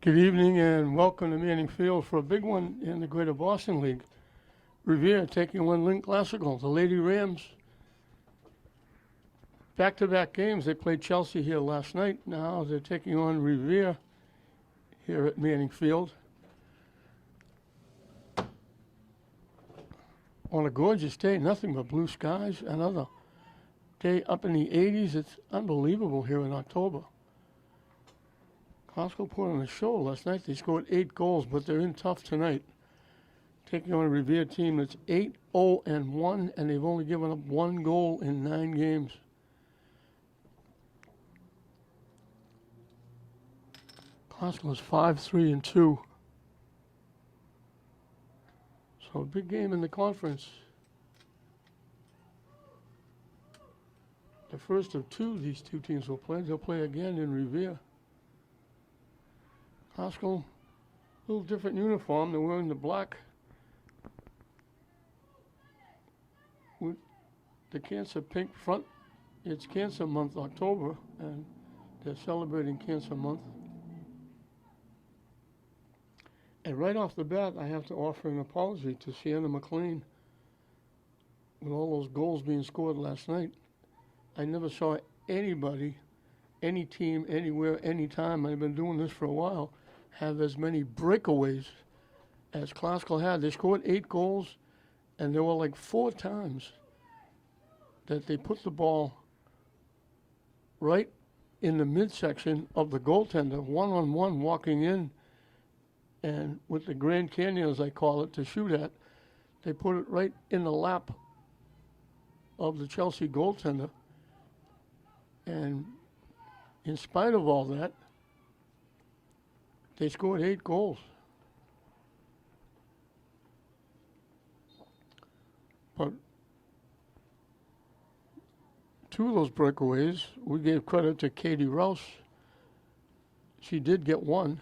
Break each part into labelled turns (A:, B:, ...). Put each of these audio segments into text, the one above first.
A: Good evening and welcome to Manning Field for a big one in the Greater Boston League. Revere taking on Lynn Classical. The Lady Rams, back-to-back games. They played Chelsea here last night. Now they're taking on Revere here at Manning Field. On a gorgeous day, nothing but blue skies. Another day up in the 80s. It's unbelievable here in October. Classical put on a show last night. They scored 8 goals, but they're in tough tonight. Taking on a Revere team that's 8-0-1, and they've only given up 1 goal in 9 games. Classical is 5-3-2. So a big game in the conference. The first of 2 these two teams will play. They'll play again in Revere. Classical, a little different uniform. They're wearing the black with the cancer pink front. It's Cancer Month, October, and they're celebrating Cancer Month. And right off the bat, I have to offer an apology to Sienna McLean. With all those goals being scored last night, I never saw anybody, any team, anywhere, anytime, I've been doing this for a while, have as many breakaways as Classical had. They scored 8 goals, and there were like 4 times that they put the ball right in the midsection of the goaltender, one-on-one walking in, and with the Grand Canyon, as I call it, to shoot at, they put it right in the lap of the Chelsea goaltender. And in spite of all that, they scored 8 goals. But 2 of those breakaways, we gave credit to Katie Rouse. She did get 1,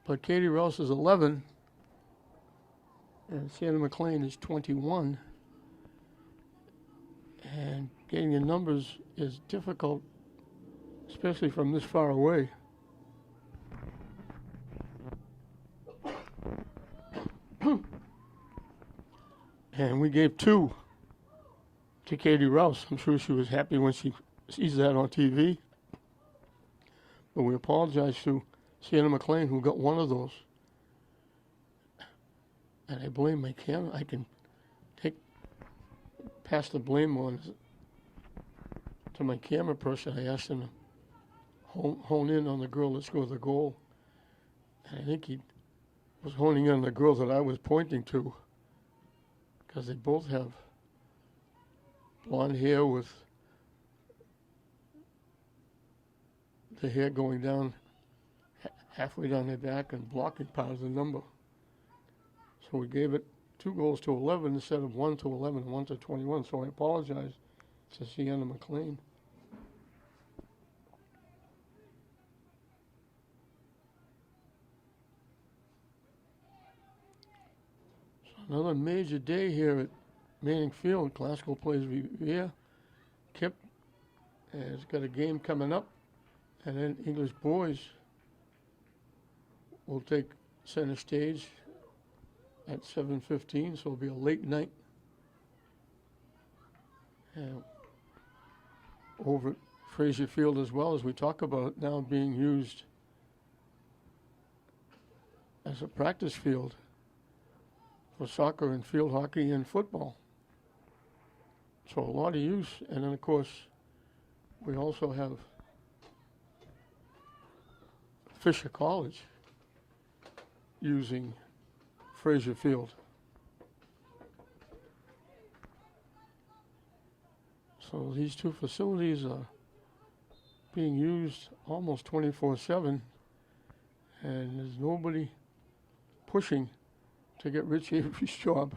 A: but Katie Rouse is 11, and Sienna McLean is 21. And getting the numbers is difficult, especially from this far away. And we gave 2 to Katie Rouse. I'm sure she was happy when she sees that on TV. But we apologize to Sienna McLean, who got 1 of those. And I blame my camera. I can pass the blame on to my camera person. I asked him to hone in on the girl that scored the goal. And I think he was honing in on the girl that I was pointing to, because they both have blonde hair with the hair going down halfway down their back and blocking part of the number. So we gave it 2 goals to 11 instead of 1 to 11 and 1 to 21. So I apologize to Sienna McLean. Another major day here at Manning Field. Classical plays Revere. Kip has got a game coming up, and then English boys will take center stage at 7:15, so it'll be a late night. Over at Fraser Field as well, as we talk about it now being used as a practice field for soccer and field hockey and football. So a lot of use. And then, of course, we also have Fisher College using Fraser Field. So these 2 facilities are being used almost 24/7, and there's nobody pushing to get Rich Avery's job,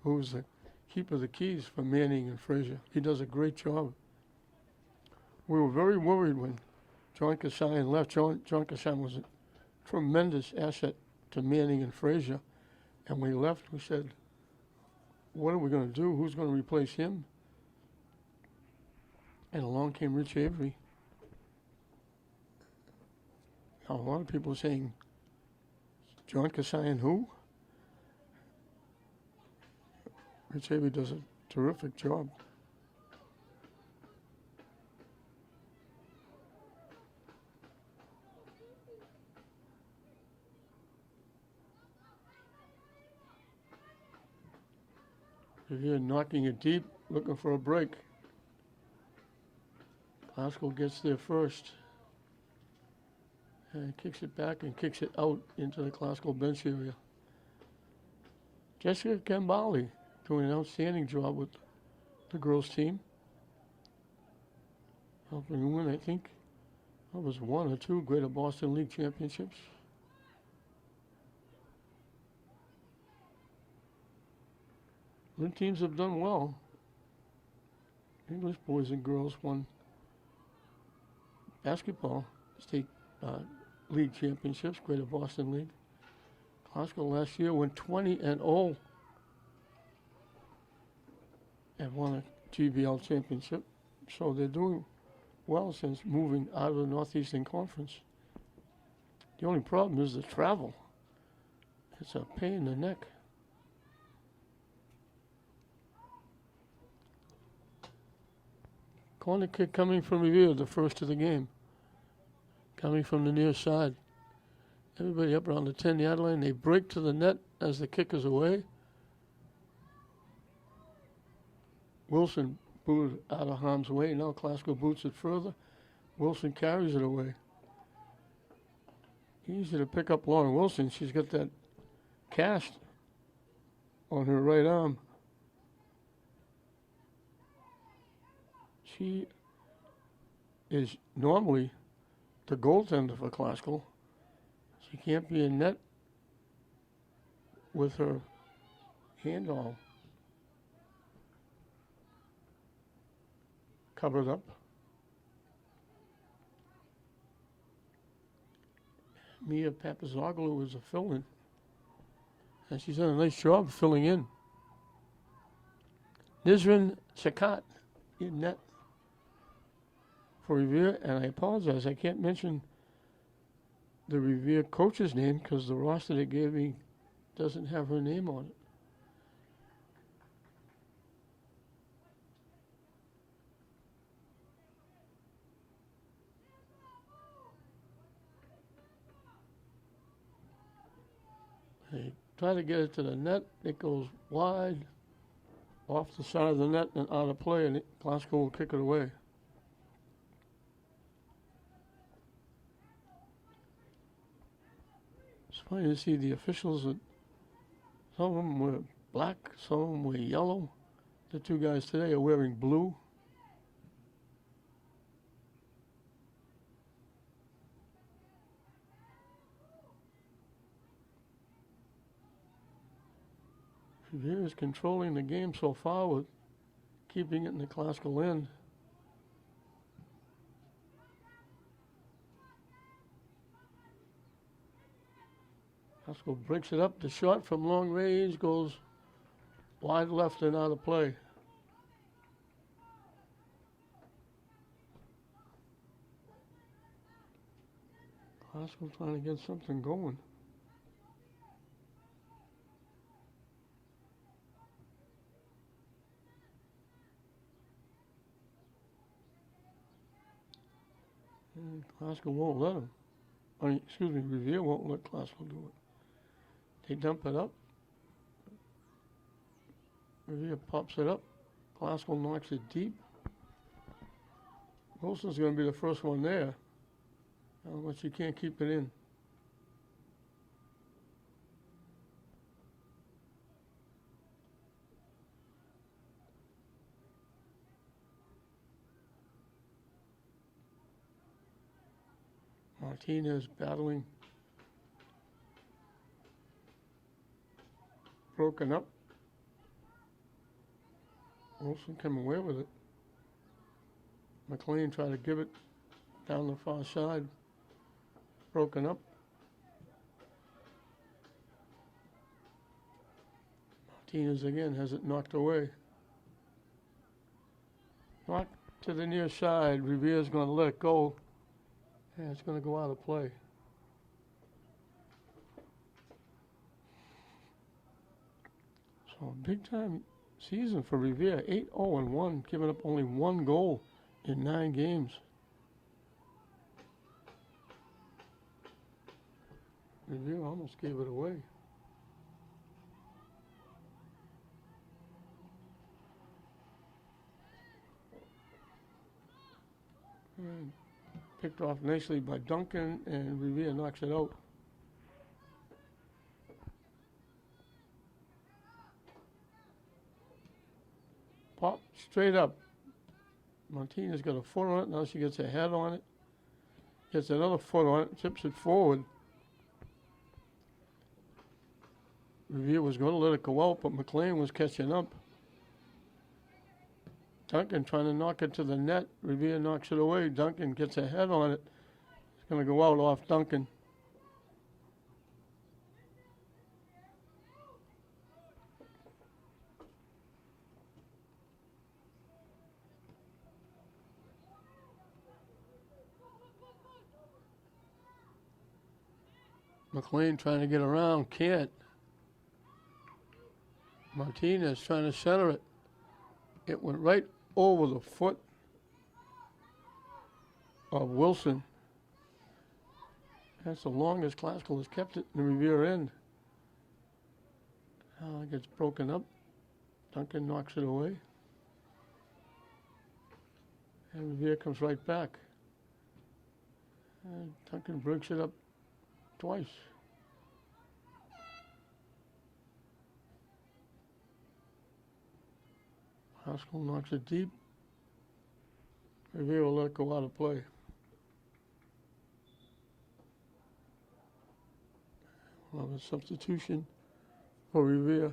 A: who's the keeper of the keys for Manning and Fraser. He does a great job. We were very worried when John Kassan left. John Kassan was a tremendous asset to Manning and Fraser. And when he left, we said, what are we going to do? Who's going to replace him? And along came Rich Avery. Now, a lot of people are saying John Kasayan, who? Rich Avery does a terrific job. Revere knocking it deep, looking for a break. Glasgow gets there first. And kicks it back and kicks it out into the Glasgow bench area. Jessica Gambali doing an outstanding job with the girls team. Helping win, I think, that was 1 or 2 Greater Boston League championships. The teams have done well. English boys and girls won basketball state league championships, Greater Boston League. Glasgow last year went 20-0 and won a GBL championship. So they're doing well since moving out of the Northeastern Conference. The only problem is the travel. It's a pain in the neck. Corner kick coming from Revere, the first of the game. Coming from the near side. Everybody up around the 10-yard line. They break to the net as the kick is away. Wilson booted out of harm's way. Now Glasgow boots it further. Wilson carries it away. Easy to pick up Lauren Wilson. She's got that cast on her right arm. She is normally the goaltender for Glasgow. She can't be in net with her hand all covered up. Mia Papazoglou is a fill-in, and she's done a nice job filling in. Nizrin Sakat in net for Revere, and I apologize, I can't mention the Revere coach's name because the roster they gave me doesn't have her name on it. They try to get it to the net. It goes wide, off the side of the net and out of play, and Glasgow will kick it away. It's funny to see the officials. That some of them were black, some of them were yellow. The two guys today are wearing blue. Revere is controlling the game so far with keeping it in the Glasgow end. Glasgow breaks it up. The shot from long range goes wide left and out of play. Glasgow trying to get something going. And Glasgow won't let them. Revere won't let Glasgow do it. They dump it up. Revere pops it up. Glasgow knocks it deep. Wilson's going to be the first one there. But you can't keep it in. Martinez battling. Broken up. Wilson came away with it. McLean tried to give it down the far side. Broken up. Martinez again has it knocked away. Knocked to the near side. Revere's going to let it go. And it's going to go out of play. So big time season for Revere. 8-0-1, giving up only 1 goal in 9 games. Revere almost gave it away. And picked off nicely by Duncan, and Revere knocks it out. Pop straight up. Martinez got a foot on it. Now she gets a head on it. Gets another foot on it. Tips it forward. Revere was going to let it go out, but McLean was catching up. Duncan trying to knock it to the net. Revere knocks it away. Duncan gets a head on it. It's going to go out off Duncan. McLean trying to get around, can't. Martinez trying to center it. It went right over the foot of Wilson. That's the longest Classical has kept it in the Revere end. Now it gets broken up. Duncan knocks it away. And Revere comes right back. And Duncan breaks it up twice. Haskell knocks it deep. Revere will let it go out of play. We'll have a substitution for Revere.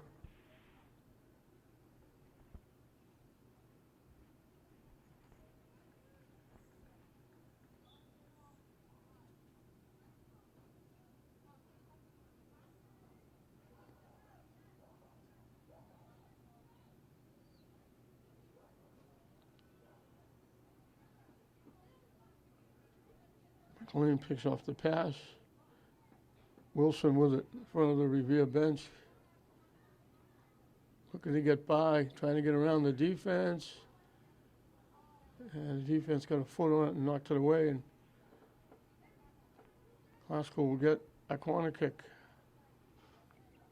A: McLean picks off the pass. Wilson with it in front of the Revere bench. Looking to get by, trying to get around the defense. And the defense got a foot on it and knocked it away. And Classical will get a corner kick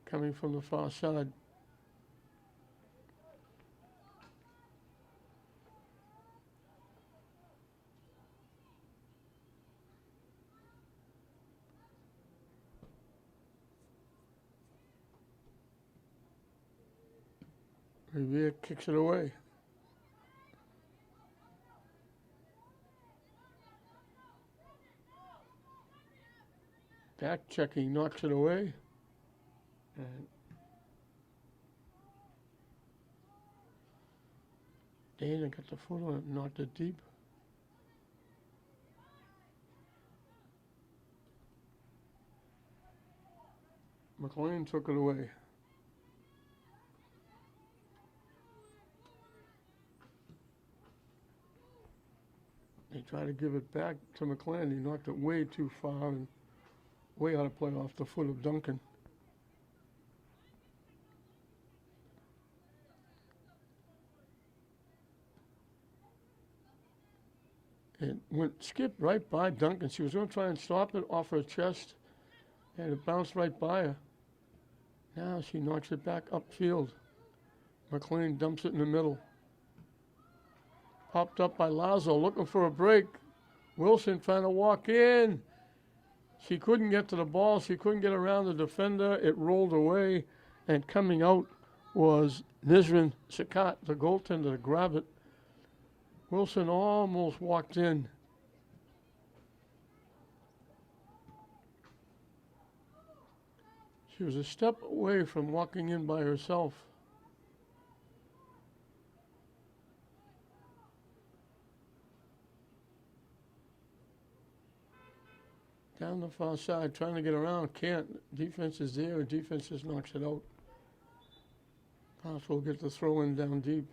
A: coming from the far side. Revere kicks it away. Back checking, knocks it away. And Dana got the foot on it, knocked it deep. McLean took it away. They tried to give it back to McLean. He knocked it way too far and way out of play off the foot of Duncan. It skipped right by Duncan. She was going to try and stop it off her chest, and it bounced right by her. Now she knocks it back upfield. McLean dumps it in the middle. Popped up by Lazo, looking for a break. Wilson trying to walk in. She couldn't get to the ball. She couldn't get around the defender. It rolled away, and coming out was Nizrin Sakat, the goaltender, to grab it. Wilson almost walked in. She was a step away from walking in by herself. Down the far side, trying to get around, can't. Defense is there, defense just knocks it out. Possible get the throw in down deep.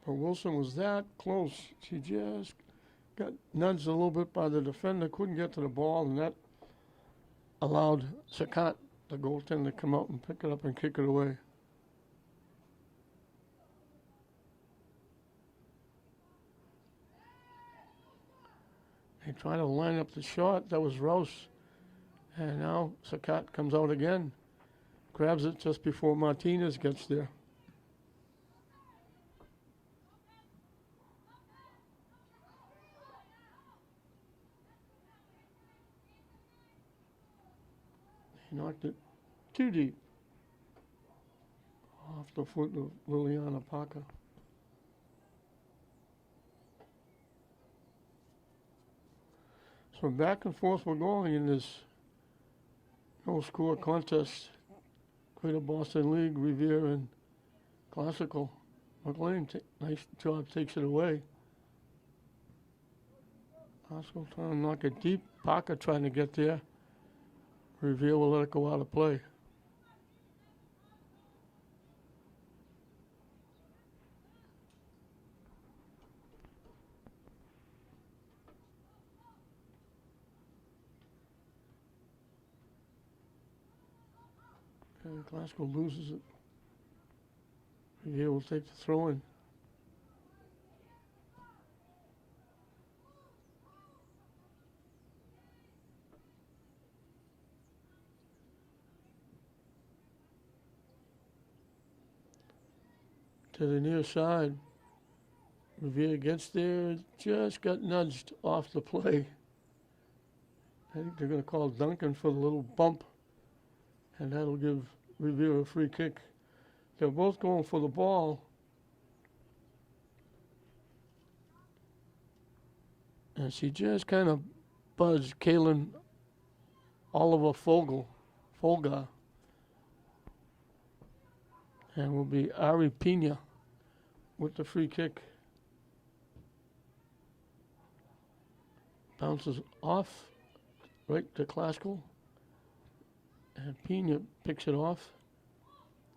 A: But Wilson was that close. She just got nudged a little bit by the defender, couldn't get to the ball, and that allowed Sakat the goaltender come out and pick it up and kick it away. They try to line up the shot. That was Rouse. And now Sakat comes out again. Grabs it just before Martinez gets there. He knocked it too deep. Off the foot of Liliana Parker. So back and forth we're going in this no-score contest. Greater Boston League, Revere and Classical. McLean, nice job, takes it away. Classical trying to knock it deep. Parker trying to get there. Revere will let it go out of play. And Classical loses it. Revere will take the throw in. To the near side. Revere gets there, just got nudged off the play. I think they're going to call Duncan for the little bump, and that'll give Revere a free kick. They're both going for the ball. And she just kind of buzzed Kaylin Oliver Folgar. And will be Ari Pina with the free kick. Bounces off right to Classical. And Pina picks it off.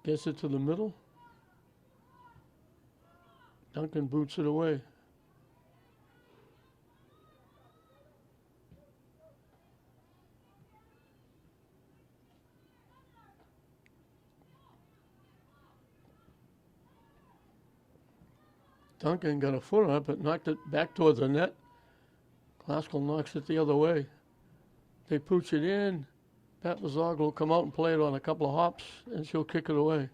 A: Gets it to the middle. Duncan boots it away. Duncan got a foot on it, but knocked it back towards the net. Classical knocks it the other way. They pooch it in. Pat Lazard will come out and play it on a couple of hops, and she'll kick it away.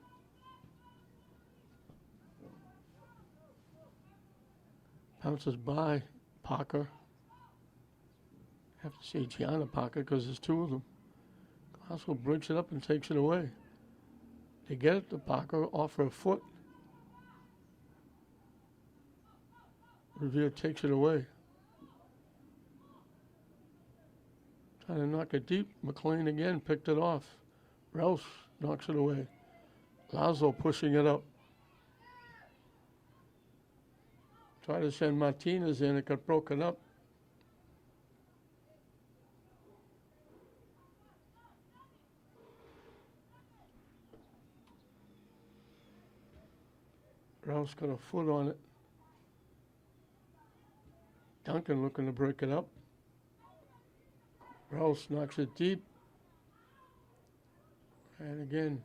A: Bounces by Parker. I have to say Gianna Parker because there's two of them. Classical breaks it up and takes it away. They get it to Parker off her foot. Revere takes it away. Trying to knock it deep. McLean again picked it off. Rouse knocks it away. Lazo pushing it up. Tried to send Martinez in. It got broken up. Rouse got a foot on it. Duncan looking to break it up. Rouse knocks it deep. And again,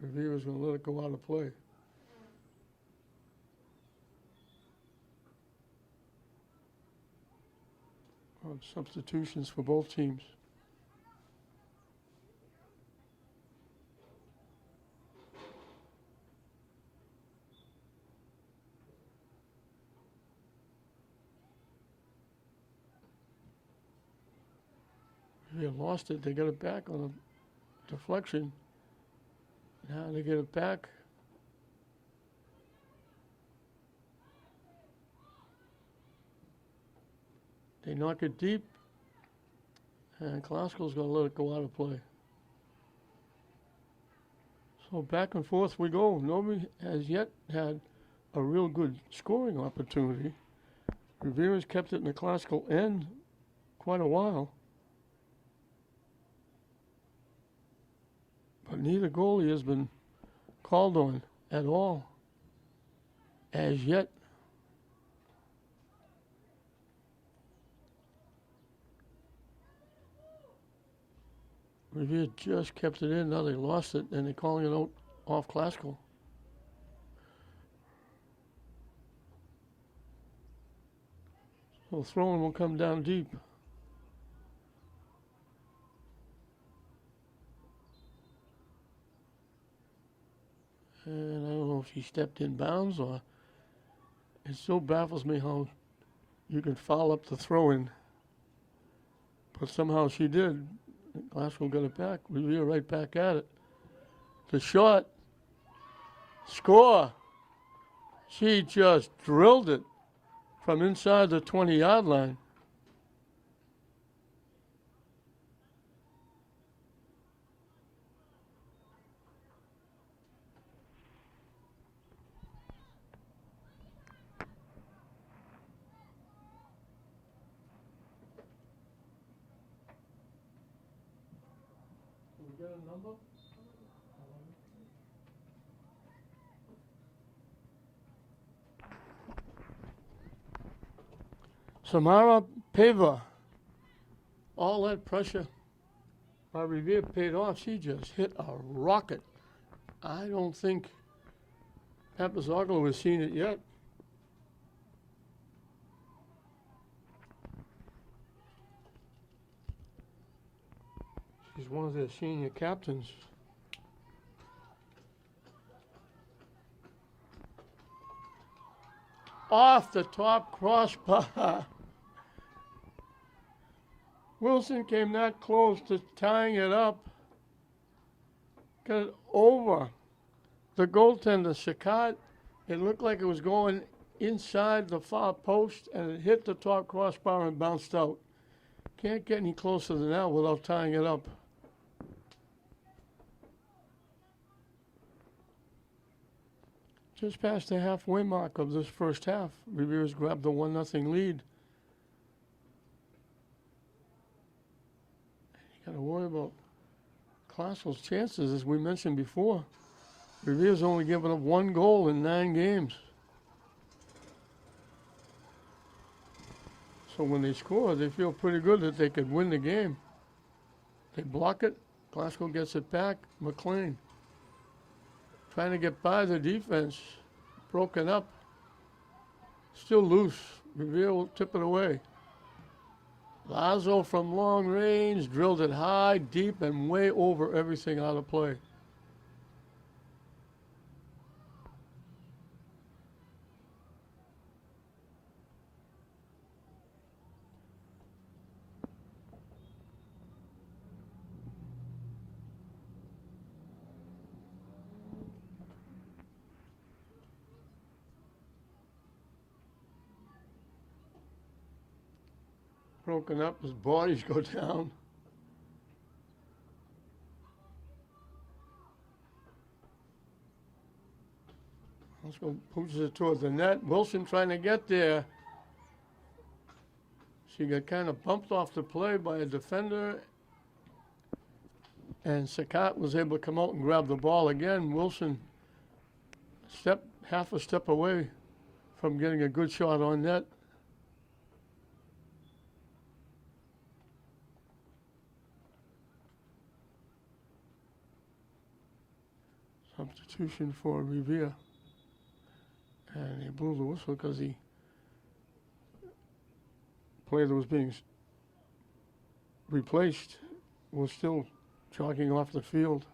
A: Revere's going to let it go out of play. Substitutions for both teams. They lost it. They got it back on a deflection. Now they get it back. They knock it deep. And Classical's going to let it go out of play. So back and forth we go. Nobody has yet had a real good scoring opportunity. Revere's kept it in the Classical end quite a while. But neither goalie has been called on at all as yet. Revere just kept it in. Now they lost it, and they're calling it out off classical. So the throwing will come down deep. And I don't know if she stepped in bounds or it still baffles me how you can foul up the throw-in. But somehow she did. Glasgow got it back. Revere right back at it. The shot. Score. She just drilled it from inside the 20-yard line. Can we get a number? Samara Pava. All that pressure by Revere paid off. She just hit a rocket. I don't think Papazoglu has seen it yet. She's one of their senior captains. Off the top crossbar. Wilson came that close to tying it up. Got it over the goaltender, Sakat. It looked like it was going inside the far post, and it hit the top crossbar and bounced out. Can't get any closer than that without tying it up. Just past the halfway mark of this first half, Revere's grabbed the 1-0 lead. You got to worry about Classell's chances, as we mentioned before. Revere's only given up 1 goal in 9 games. So when they score, they feel pretty good that they could win the game. They block it. Glasgow gets it back. McLean trying to get by the defense. Broken up. Still loose. Revere will tip it away. Lazo from long range drilled it high, deep, and way over everything out of play. Broken up, his bodies go down. Let's go, pushes it toward the net. Wilson trying to get there. She got kind of bumped off the play by a defender. And Sakat was able to come out and grab the ball again. Wilson half a step away from getting a good shot on net. Substitution for Revere. And he blew the whistle because the player that was being replaced was still jogging off the field.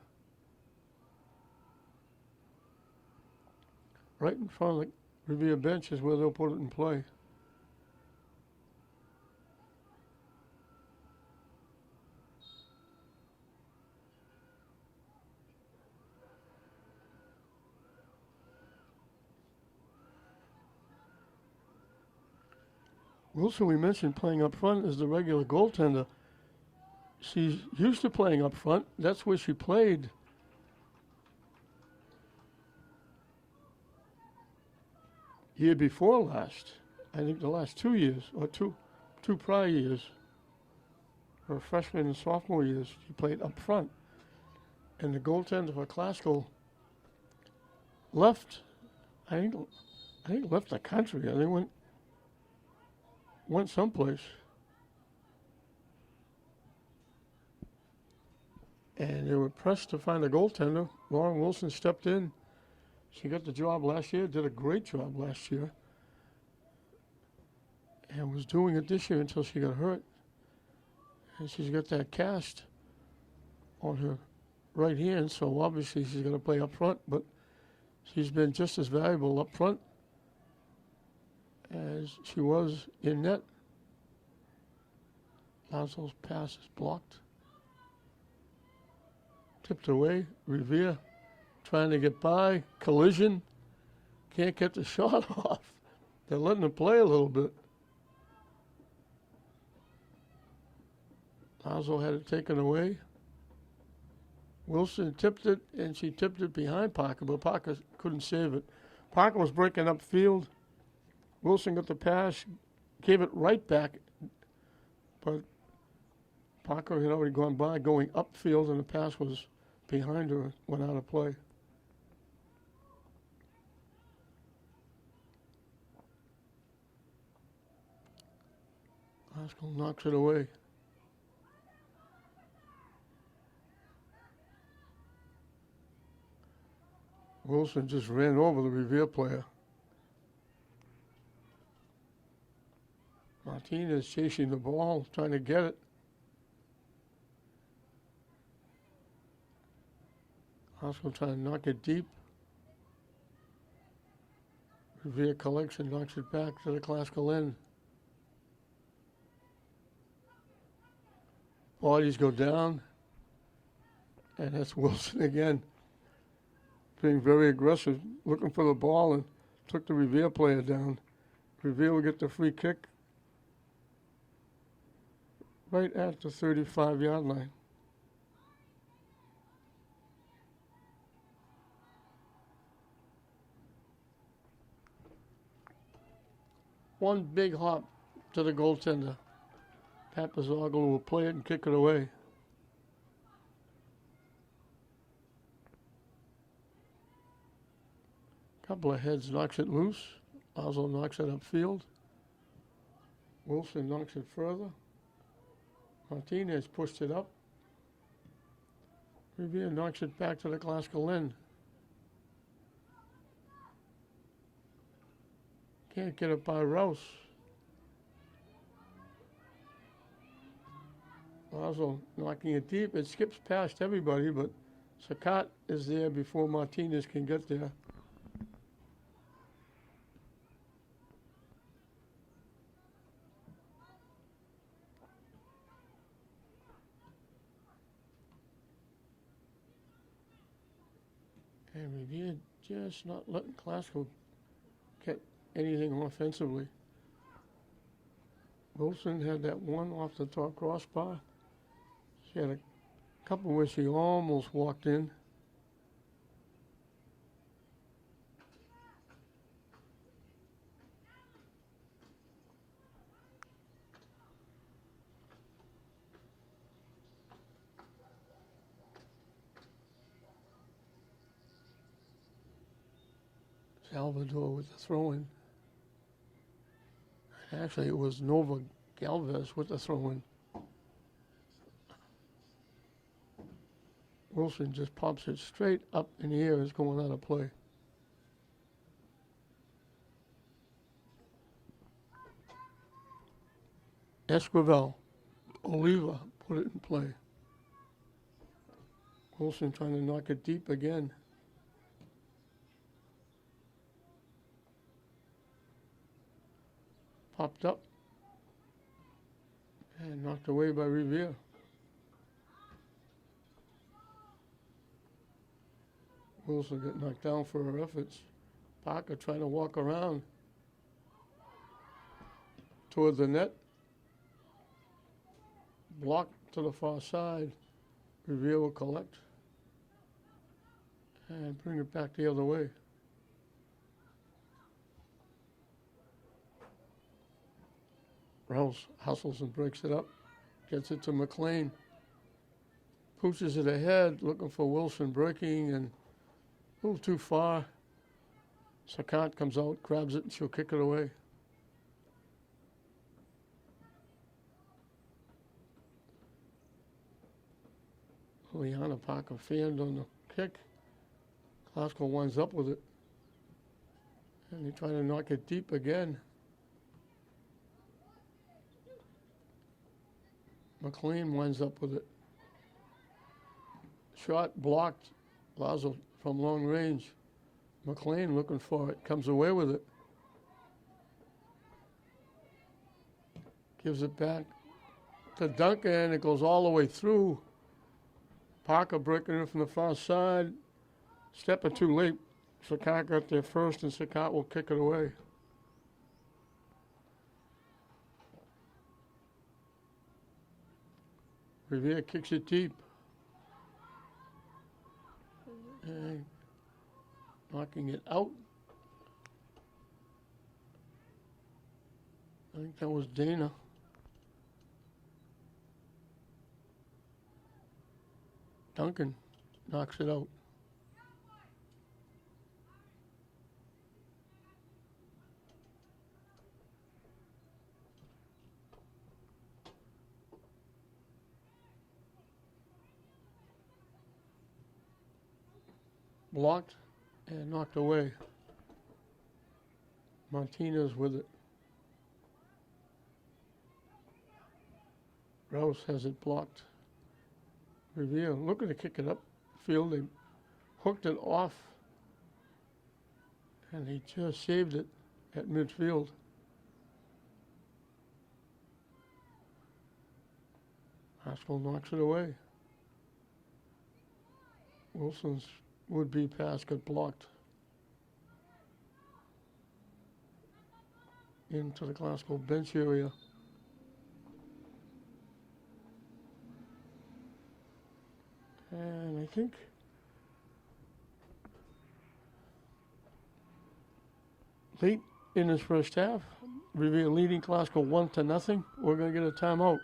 A: Right in front of the Revere bench is where they'll put it in play. Wilson, we mentioned playing up front as the regular goaltender. She's used to playing up front. That's where she played. Year before last, I think the last 2 years, or two prior years, her freshman and sophomore years, she played up front. And the goaltender for Glasgow left, I think left the country. I think went someplace. and they were pressed to find a goaltender. Lauren Wilson stepped in. She got the job last year, did a great job last year, and was doing it this year until she got hurt. And she's got that cast on her right hand, so obviously she's going to play up front, but she's been just as valuable up front as she was in net. Lazo's pass is blocked. Tipped away. Revere trying to get by. Collision. Can't get the shot off. They're letting it play a little bit. Lazo had it taken away. Wilson tipped it, and she tipped it behind Parker, but Parker couldn't save it. Parker was breaking upfield. Wilson got the pass, gave it right back, but Parker had already gone by, going upfield, and the pass was behind her, went out of play. Glasgow knocks it away. Wilson just ran over the Revere player. Martinez chasing the ball, trying to get it. Glasgow trying to knock it deep. Revere collects and knocks it back to the Glasgow end. Bodies go down, and that's Wilson again, being very aggressive, looking for the ball, and took the Revere player down. Revere will get the free kick right at the 35-yard line. One big hop to the goaltender. Papazoglu will play it and kick it away. Couple of heads knocks it loose. Lazo knocks it upfield. Wilson knocks it further. Martinez pushed it up. Revere knocks it back to the Glasgow end. Can't get it by Rouse. Lazo knocking it deep. It skips past everybody, but Sakat is there before Martinez can get there. And Revere just not letting Glasgow get anything offensively. Wilson had that one off the top crossbar. She had a couple where she almost walked in. Salvador with the throw-in. Actually, it was Nova Galvez with the throw-in. Wilson just pops it straight up in the air. It's going out of play. Esquivel, Oliva put it in play. Wilson trying to knock it deep again. Popped up and knocked away by Revere. Wilson got knocked down for her efforts. Parker trying to walk around toward the net. Blocked to the far side. Revere will collect and bring it back the other way. Rouse hustles and breaks it up. Gets it to McLean. Pushes it ahead, looking for Wilson breaking, and a little too far. Sakat comes out, grabs it, and she'll kick it away. Leanna Parker fanned on the kick. Glasgow winds up with it. And they try to knock it deep again. McLean winds up with it. Shot blocked. Lazo from long range. McLean looking for it. Comes away with it. Gives it back to Duncan. It goes all the way through. Parker breaking it from the far side. Step or two late. Sakat got there first, and Sakat will kick it away. Revere kicks it deep. And knocking it out. I think that was Dana. Duncan knocks it out. Blocked and knocked away. Martinez with it. Rouse has it blocked. Revere looking to kick it up field. They hooked it off. And he just saved it at midfield. Haskell knocks it away. Wilson's would-be pass got blocked. Into the Glasgow bench area. And I think late in this first half, Revere leading Glasgow 1-0. We're going to get a timeout.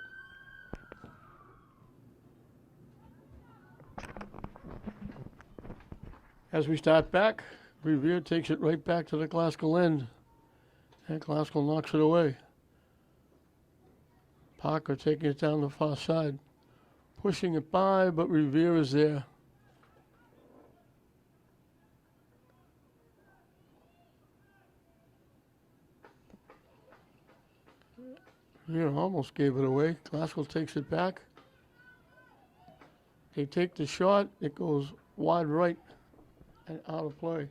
A: As we start back, Revere takes it right back to the Glasgow end. And Glasgow knocks it away. Parker taking it down the far side. Pushing it by, but Revere is there. Revere almost gave it away. Glasgow takes it back. They take the shot. It goes wide right and out of play.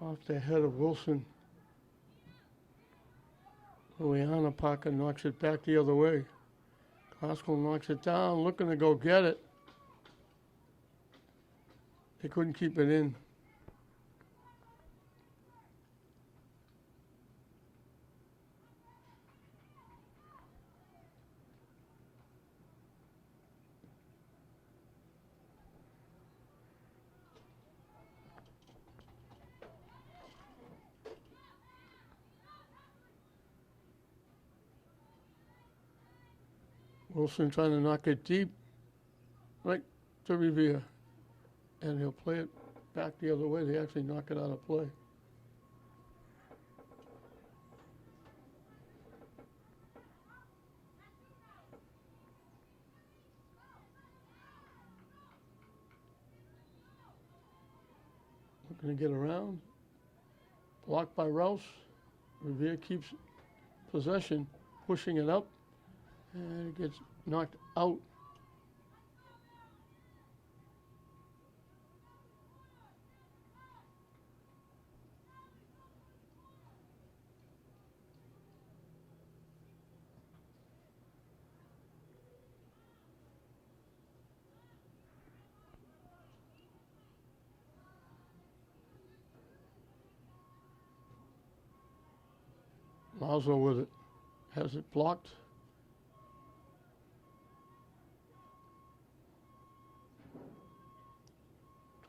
A: Off the head of Wilson. Liliana Parker knocks it back the other way. Glasgow knocks it down, looking to go get it. They couldn't keep it in. Wilson trying to knock it deep, right to Revere. And he'll play it back the other way. They actually knock it out of play. Looking to get around. Blocked by Rouse. Revere keeps possession, pushing it up. And it gets knocked out. Lazo with it. Has it blocked.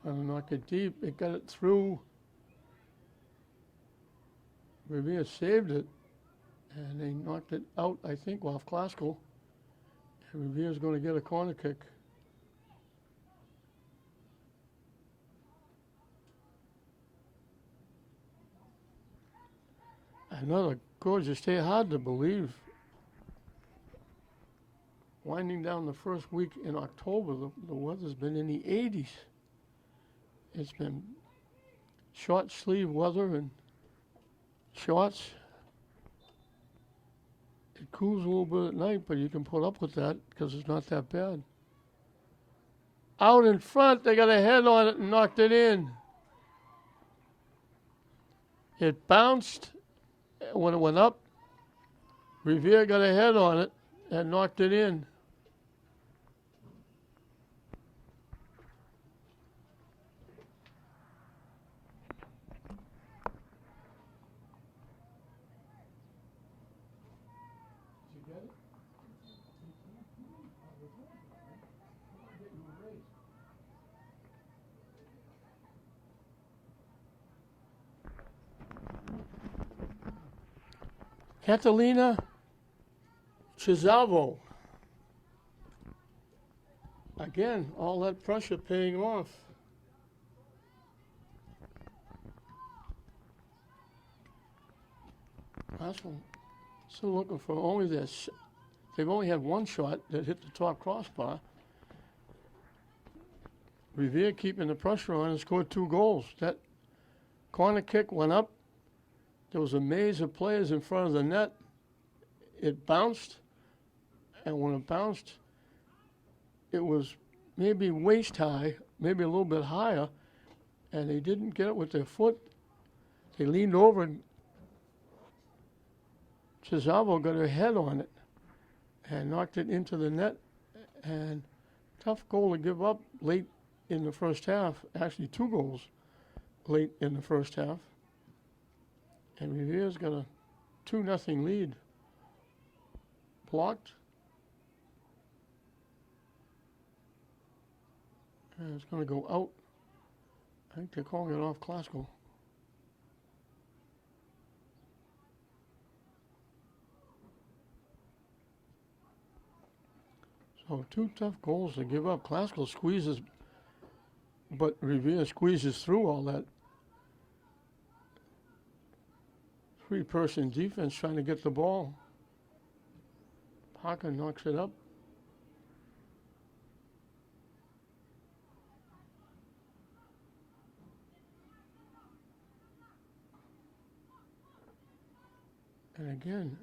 A: trying to knock it deep. It got it through. Revere saved it, and they knocked it out, I think, off Classical. And Revere's going to get a corner kick. Another gorgeous day, hard to believe. Winding down the first week in October, the weather's been in the 80s. It's been short sleeve weather and shorts. It cools a little bit at night, but you can put up with that because it's not that bad. Out in front, they got a head on it and knocked it in. It bounced when it went up. Revere got a head on it and knocked it in. Catalina Chisalvo. Again, all that pressure paying off. Arsenal still looking for only this. They've only had one shot that hit the top crossbar. Revere keeping the pressure on and scored 2 goals. That corner kick went up. There was a maze of players in front of the net. It bounced, and when it bounced, it was maybe waist high, maybe a little bit higher, and they didn't get it with their foot. They leaned over, and Chisalvo got her head on it and knocked it into the net. And tough goal to give up late in the first half. Actually, 2 goals late in the first half. And Revere's got a 2-0 lead. Blocked. And it's going to go out. I think they're calling it off Classical. So 2 tough goals to give up. Classical squeezes, but Revere squeezes through all that 3-person defense trying to get the ball. Parker knocks it up. And again,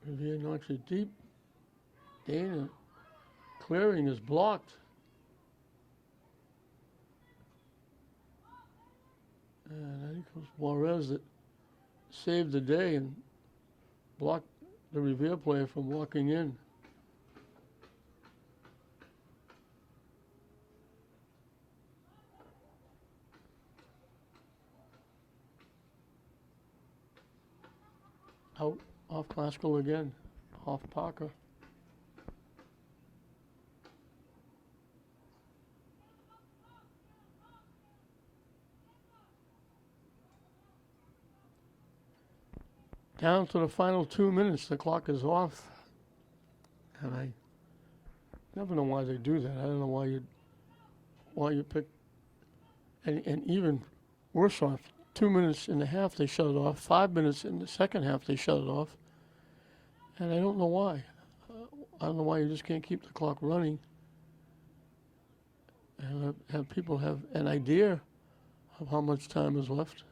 A: Revere knocks it deep. Dana clearing is blocked. And I think it was Juarez that saved the day and blocked the Revere player from walking in. Out off Classical again, off Parker. Down to the final 2 minutes, the clock is off. And I never know why they do that. I don't know why you pick, and even worse off, 2 minutes in the half they shut it off. 5 minutes in the second half they shut it off. And I don't know why. I don't know why you just can't keep the clock running and have people have an idea of how much time is left.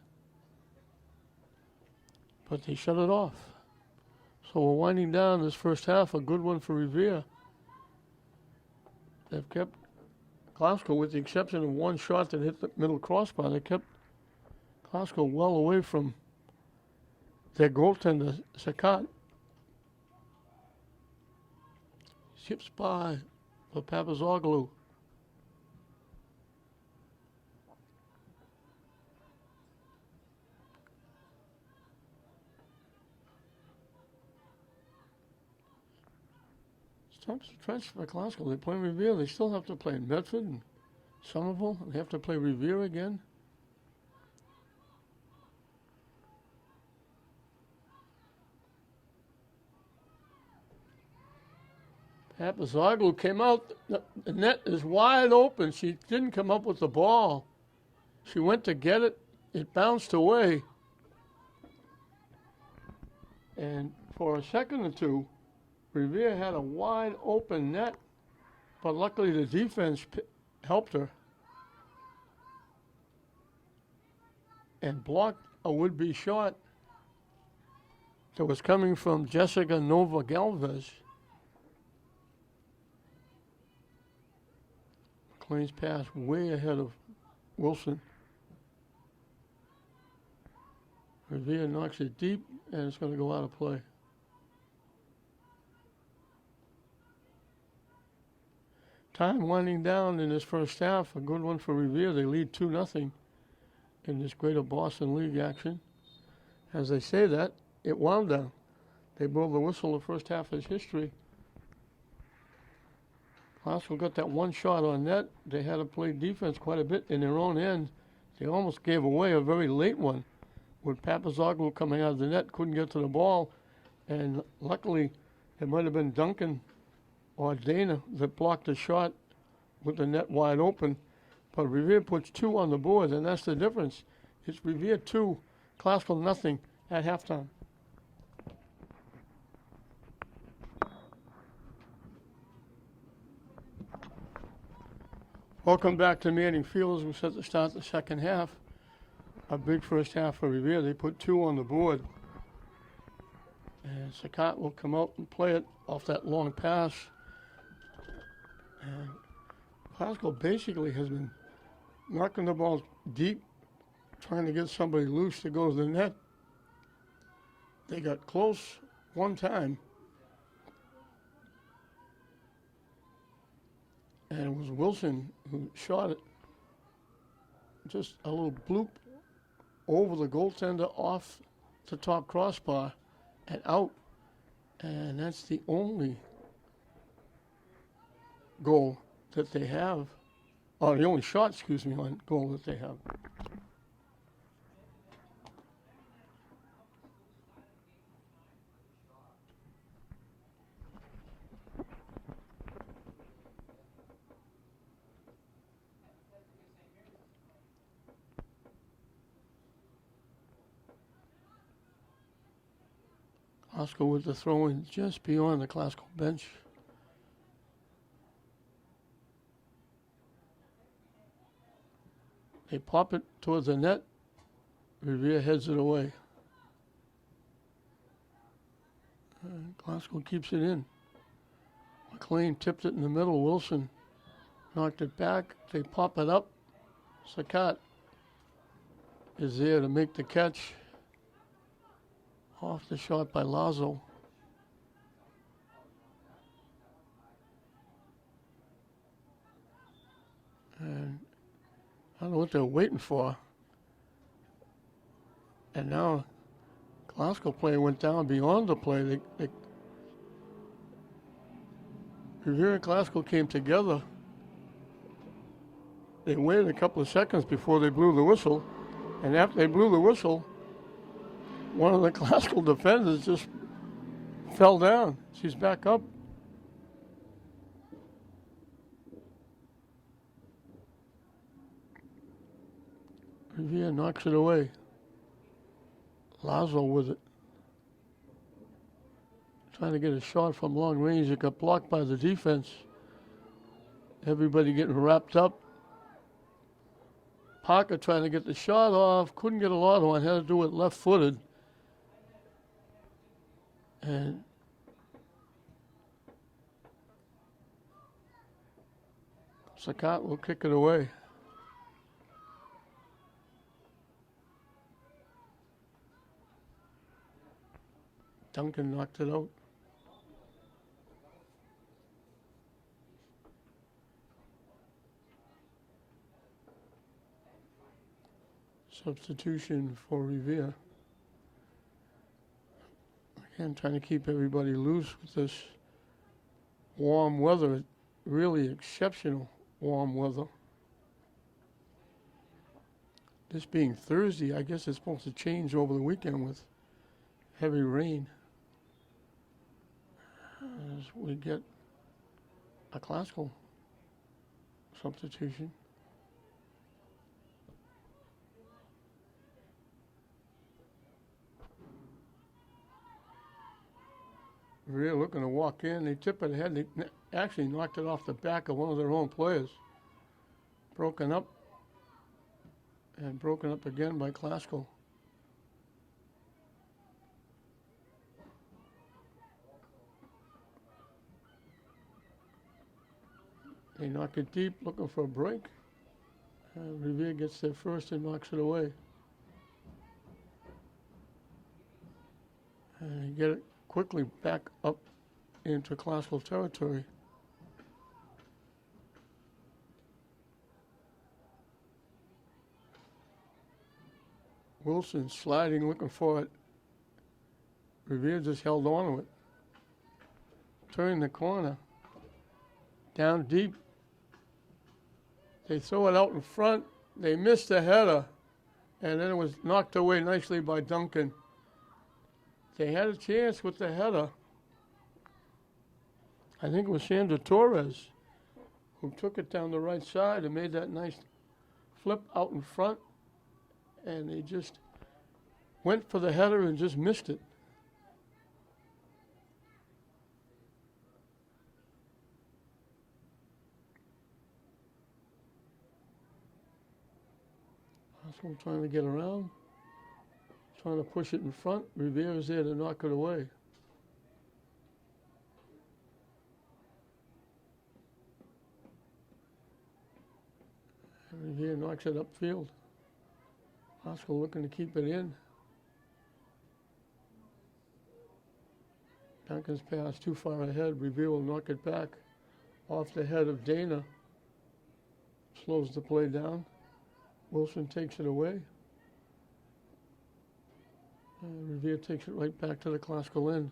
A: But they shut it off. So we're winding down this first half, a good one for Revere. They've kept Classical, with the exception of one shot that hit the middle crossbar, they kept Classical well away from their goaltender, Sakat. Skips by for Papazoglu. It's a trench for Glasgow. They play Revere. They still have to play Medford and Somerville. They have to play Revere again. Papazoglu came out. The net is wide open. She didn't come up with the ball. She went to get it. It bounced away. And for a second or two, Revere had a wide open net, but luckily the defense helped her and blocked a would-be shot that was coming from Jessica Nova Galvez. McLean's pass way ahead of Wilson. Revere knocks it deep, and it's going to go out of play. Time winding down in this first half. A good one for Revere. They lead 2-0 in this Greater Boston League action. As they say that, it wound down. They blew the whistle the first half of history. Glasgow got that one shot on net. They had to play defense quite a bit in their own end. They almost gave away a very late one with Papazoglu coming out of the net, couldn't get to the ball. And luckily, it might have been Duncan or Dana that blocked the shot with the net wide open. But Revere puts 2 on the board, and that's the difference. It's Revere 2, Glasgow 0 at halftime. Welcome back to Manning Field as we set to start the second half. A big first half for Revere. They put 2 on the board. And Sakat will come out and play it off that long pass. And Glasgow basically has been knocking the ball deep, trying to get somebody loose to go to the net. They got close one time. And it was Wilson who shot it. Just a little bloop over the goaltender off the top crossbar and out. And that's the only goal that they have, or the only shot, on goal that they have. Glasgow with the throw-in just beyond the Glasgow bench. They pop it towards the net. Revere heads it away. Glasgow keeps it in. McLean tipped it in the middle. Wilson knocked it back. They pop it up. Sakat is there to make the catch. Off the shot by Lazo. And I don't know what they're waiting for. And now Glasgow play went down beyond the play. Revere and Glasgow came together. They waited a couple of seconds before they blew the whistle. And after they blew the whistle, one of the Glasgow defenders just fell down. She's back up. Revere knocks it away. Lazo with it. Trying to get a shot from long range. It got blocked by the defense. Everybody getting wrapped up. Parker trying to get the shot off. Couldn't get a lot on. Had to do it left-footed. And Sakat will kick it away. Duncan knocked it out. Substitution for Revere. Again, trying to keep everybody loose with this warm weather, really exceptional warm weather. This being Thursday, I guess it's supposed to change over the weekend with heavy rain. As we get a classical substitution. Revere looking to walk in. They tip it ahead. They actually knocked it off the back of one of their own players. Broken up. And broken up again by Classical. They knock it deep, looking for a break. Revere gets there first and knocks it away. And get it quickly back up into Classical territory. Wilson sliding, looking for it. Revere just held on to it. Turning the corner. Down deep. They throw it out in front. They missed the header. And then it was knocked away nicely by Duncan. They had a chance with the header. I think it was Sandra Torres who took it down the right side and made that nice flip out in front. And they just went for the header and just missed it. Oswald trying to get around, trying to push it in front. Revere is there to knock it away. And Revere knocks it upfield. Oswald looking to keep it in. Duncan's pass too far ahead. Revere will knock it back off the head of Dana. Slows the play down. Wilson takes it away. Revere takes it right back to the Classical end.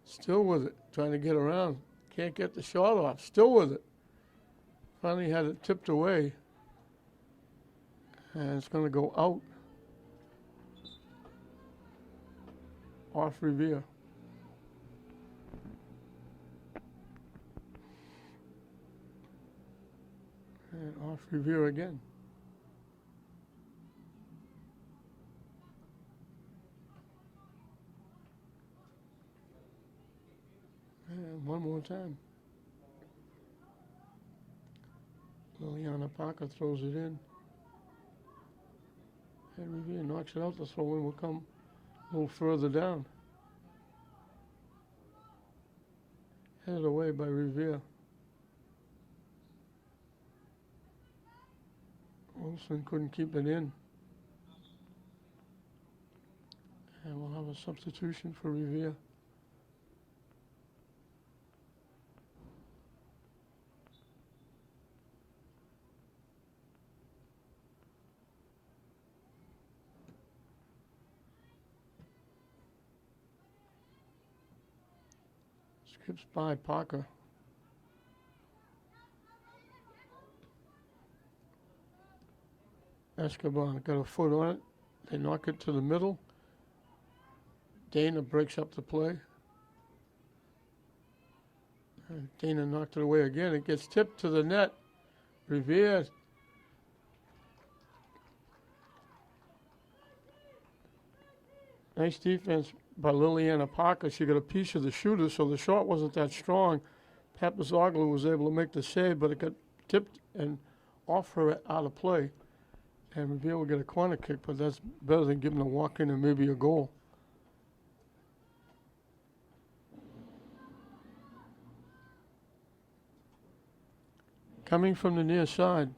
A: Still with it, trying to get around. Can't get the shot off. Still with it. Finally had it tipped away. And it's going to go out. Off Revere. And off Revere again. And one more time. Liliana Parker throws it in. And Revere knocks it out. The throw in will come a little further down. Headed away by Revere. Wilson couldn't keep it in. And we'll have a substitution for Revere. Skips by Parker. Escobar got a foot on it. They knock it to the middle. Dana breaks up the play. And Dana knocked it away again. It gets tipped to the net. Revere. Nice defense by Liliana Parker. She got a piece of the shooter, so the shot wasn't that strong. Papazoglu was able to make the save, but it got tipped and off her out of play. And Revere will get a corner kick, but that's better than giving a walk-in and maybe a goal. Coming from the near side.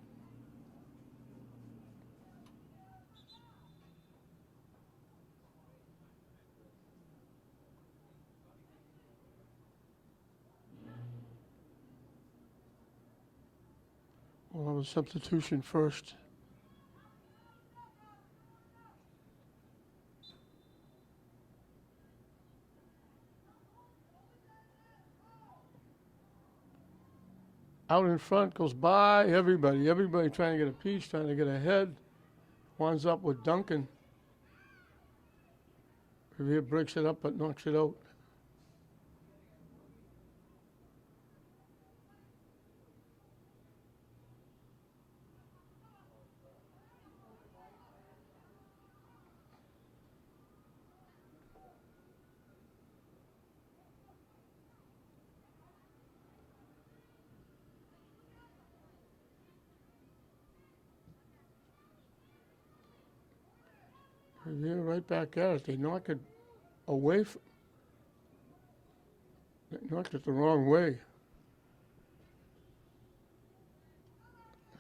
A: We'll have a substitution first. out in front, goes by everybody. Everybody trying to get a piece, trying to get ahead. Winds up with Duncan. Revere breaks it up but knocks it out. Revere right back at it. They knock it away. They knocked it the wrong way.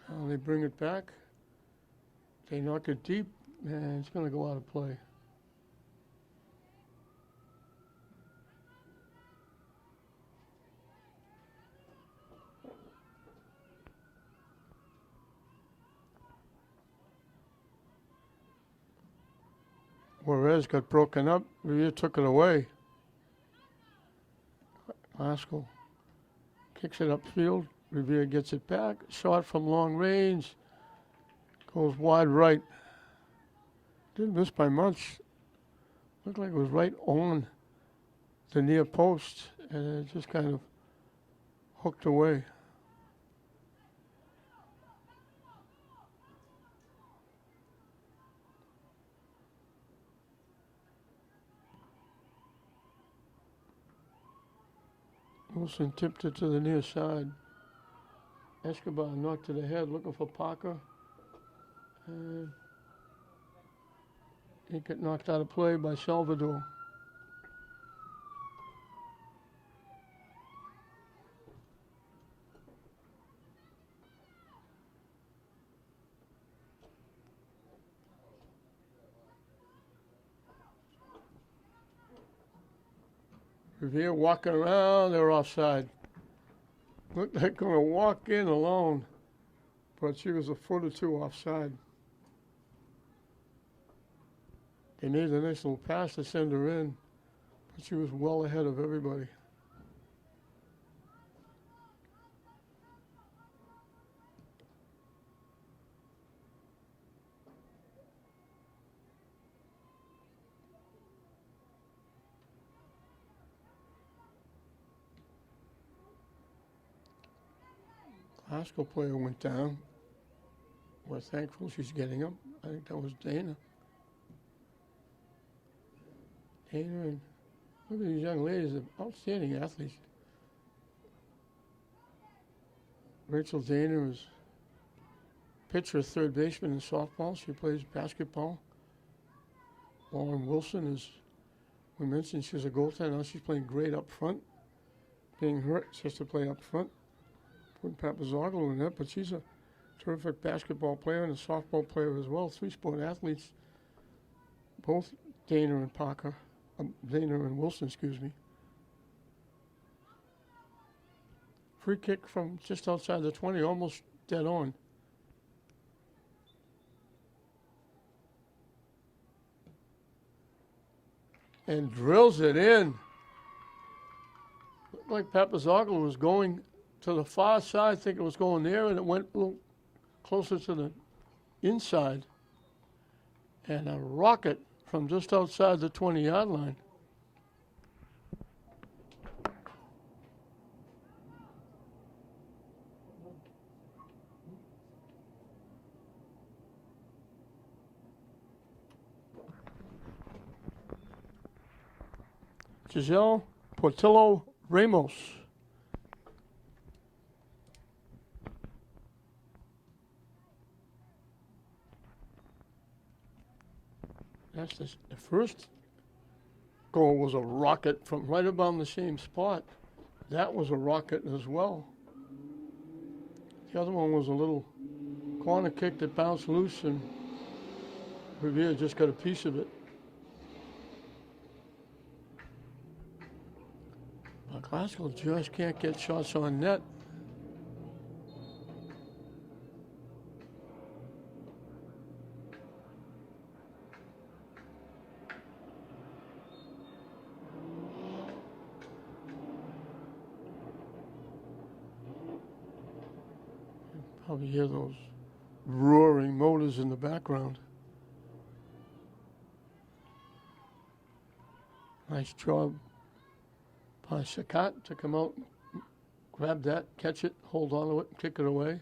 A: Now they bring it back. They knock it deep, and it's going to go out of play. Juarez got broken up. Revere took it away. Glasgow kicks it upfield. Revere gets it back. Shot from long range. Goes wide right. Didn't miss by much. Looked like it was right on the near post, and it just kind of hooked away. Wilson tipped it to the near side. Escobar knocked it ahead, looking for Parker. And he got knocked out of play by Salvador. Revere walking around, they're offside. Looked like going to walk in alone, but she was a foot or two offside. They made a nice little pass to send her in, but she was well ahead of everybody. Glasgow player went down. We're thankful she's getting up. I think that was Dana. Dana and look at these young ladies, they're outstanding athletes. Rachel Dana is pitcher, third baseman in softball. She plays basketball. Lauren Wilson is, we mentioned she's a goaltender. Now she's playing great up front. Being hurt, she has to play up front. Put Papazoglu in that, but she's a terrific basketball player and a softball player as well. Three-sport athletes, both Dana and Parker. Dana and Wilson, excuse me. Free kick from just outside the 20, almost dead on. And drills it in. Looked like Papazoglu was going to the far side. I think it was going there, and it went a little closer to the inside. And a rocket from just outside the 20-yard line. Giselle Portillo Ramos. That's the first goal was a rocket from right about the same spot. That was a rocket as well. The other one was a little corner kick that bounced loose, and Revere just got a piece of it. But Glasgow just can't get shots on net. Probably hear those roaring motors in the background. Nice job by Sakat to come out, grab that, catch it, hold on to it, kick it away.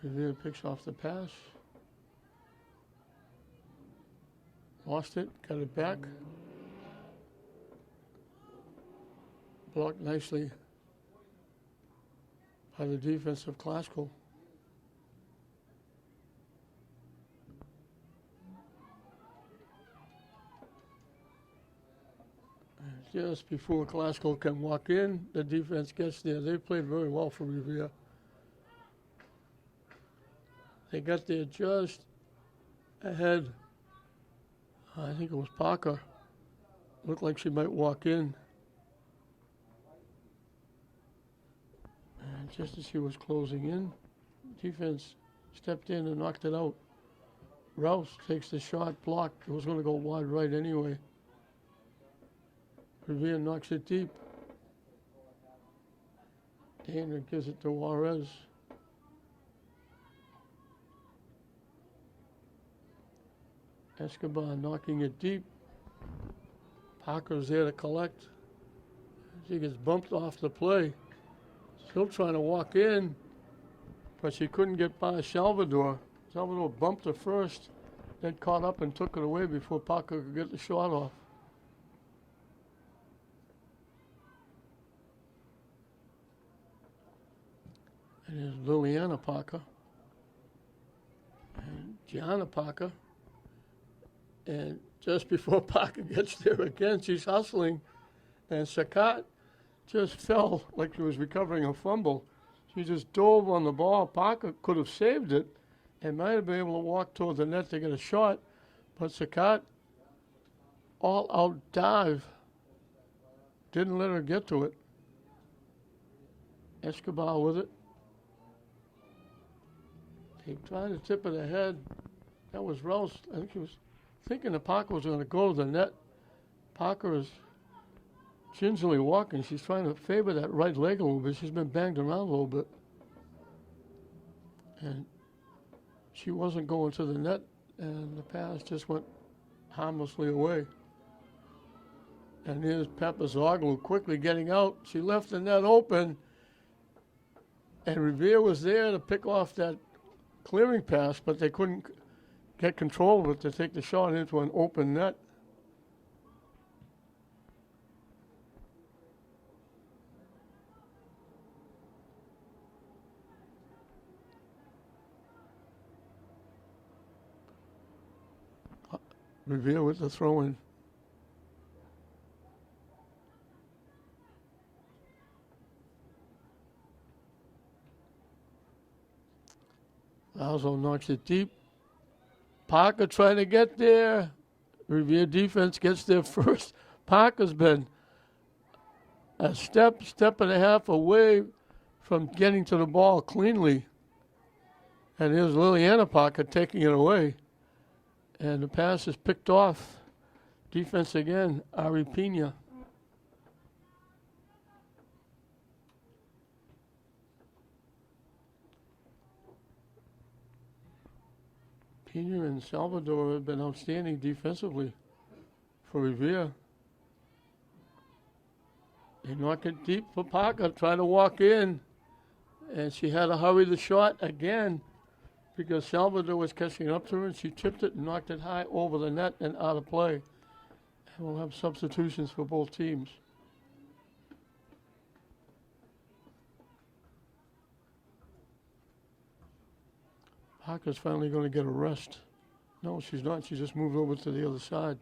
A: Revere picks off the pass. Lost it, got it back. Blocked nicely by the defense of Classical. Just before Classical can walk in, the defense gets there. They played very well for Revere. They got there just ahead. I think it was Parker. Looked like she might walk in. And just as she was closing in, defense stepped in and knocked it out. Rouse takes the shot, blocked. It was going to go wide right anyway. Revere knocks it deep. Dana gives it to Juarez. Escobar knocking it deep. Parker's there to collect. She gets bumped off the play. Still trying to walk in, but she couldn't get by Salvador. Salvador bumped her first, then caught up and took it away before Parker could get the shot off. And there's Liliana Parker and Gianna Parker. And just before Parker gets there again, she's hustling. And Sakat just fell like she was recovering a fumble. She just dove on the ball. Parker could have saved it and might have been able to walk toward the net to get a shot. But Sakat, all out dive, didn't let her get to it. Escobar with it. They tried to tip it ahead. That was Rouse. I think she was thinking that Parker was going to go to the net. Parker is gingerly walking. She's trying to favor that right leg a little bit. She's been banged around a little bit. And she wasn't going to the net, and the pass just went harmlessly away. And here's Papazoglu quickly getting out. She left the net open, and Revere was there to pick off that clearing pass, but they couldn't get control of it to take the shot into an open net. Revere with the throw-in. Alzo knocks it deep. Parker trying to get there. Revere defense gets there first. Parker's been a step and a half away from getting to the ball cleanly. And here's Liliana Parker taking it away. And the pass is picked off. Defense again, Ari Pena. Pena and Salvador have been outstanding defensively for Revere. They knock it deep for Parker, trying to walk in. And she had to hurry the shot again because Salvador was catching up to her, and she tipped it and knocked it high over the net and out of play. And we'll have substitutions for both teams. Parker's finally going to get a rest. No, she's not. She just moved over to the other side.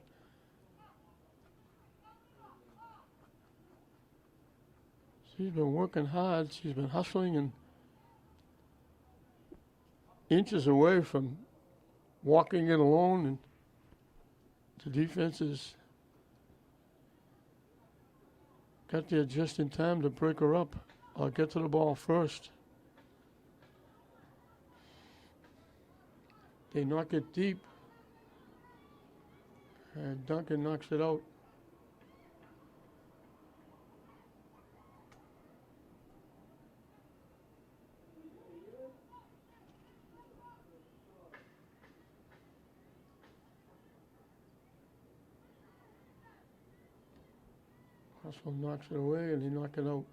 A: She's been working hard. She's been hustling and inches away from walking in alone, and the defense has got there just in time to break her up or get to the ball first. They knock it deep, and Duncan knocks it out. Classical knocks it away and they knock it out.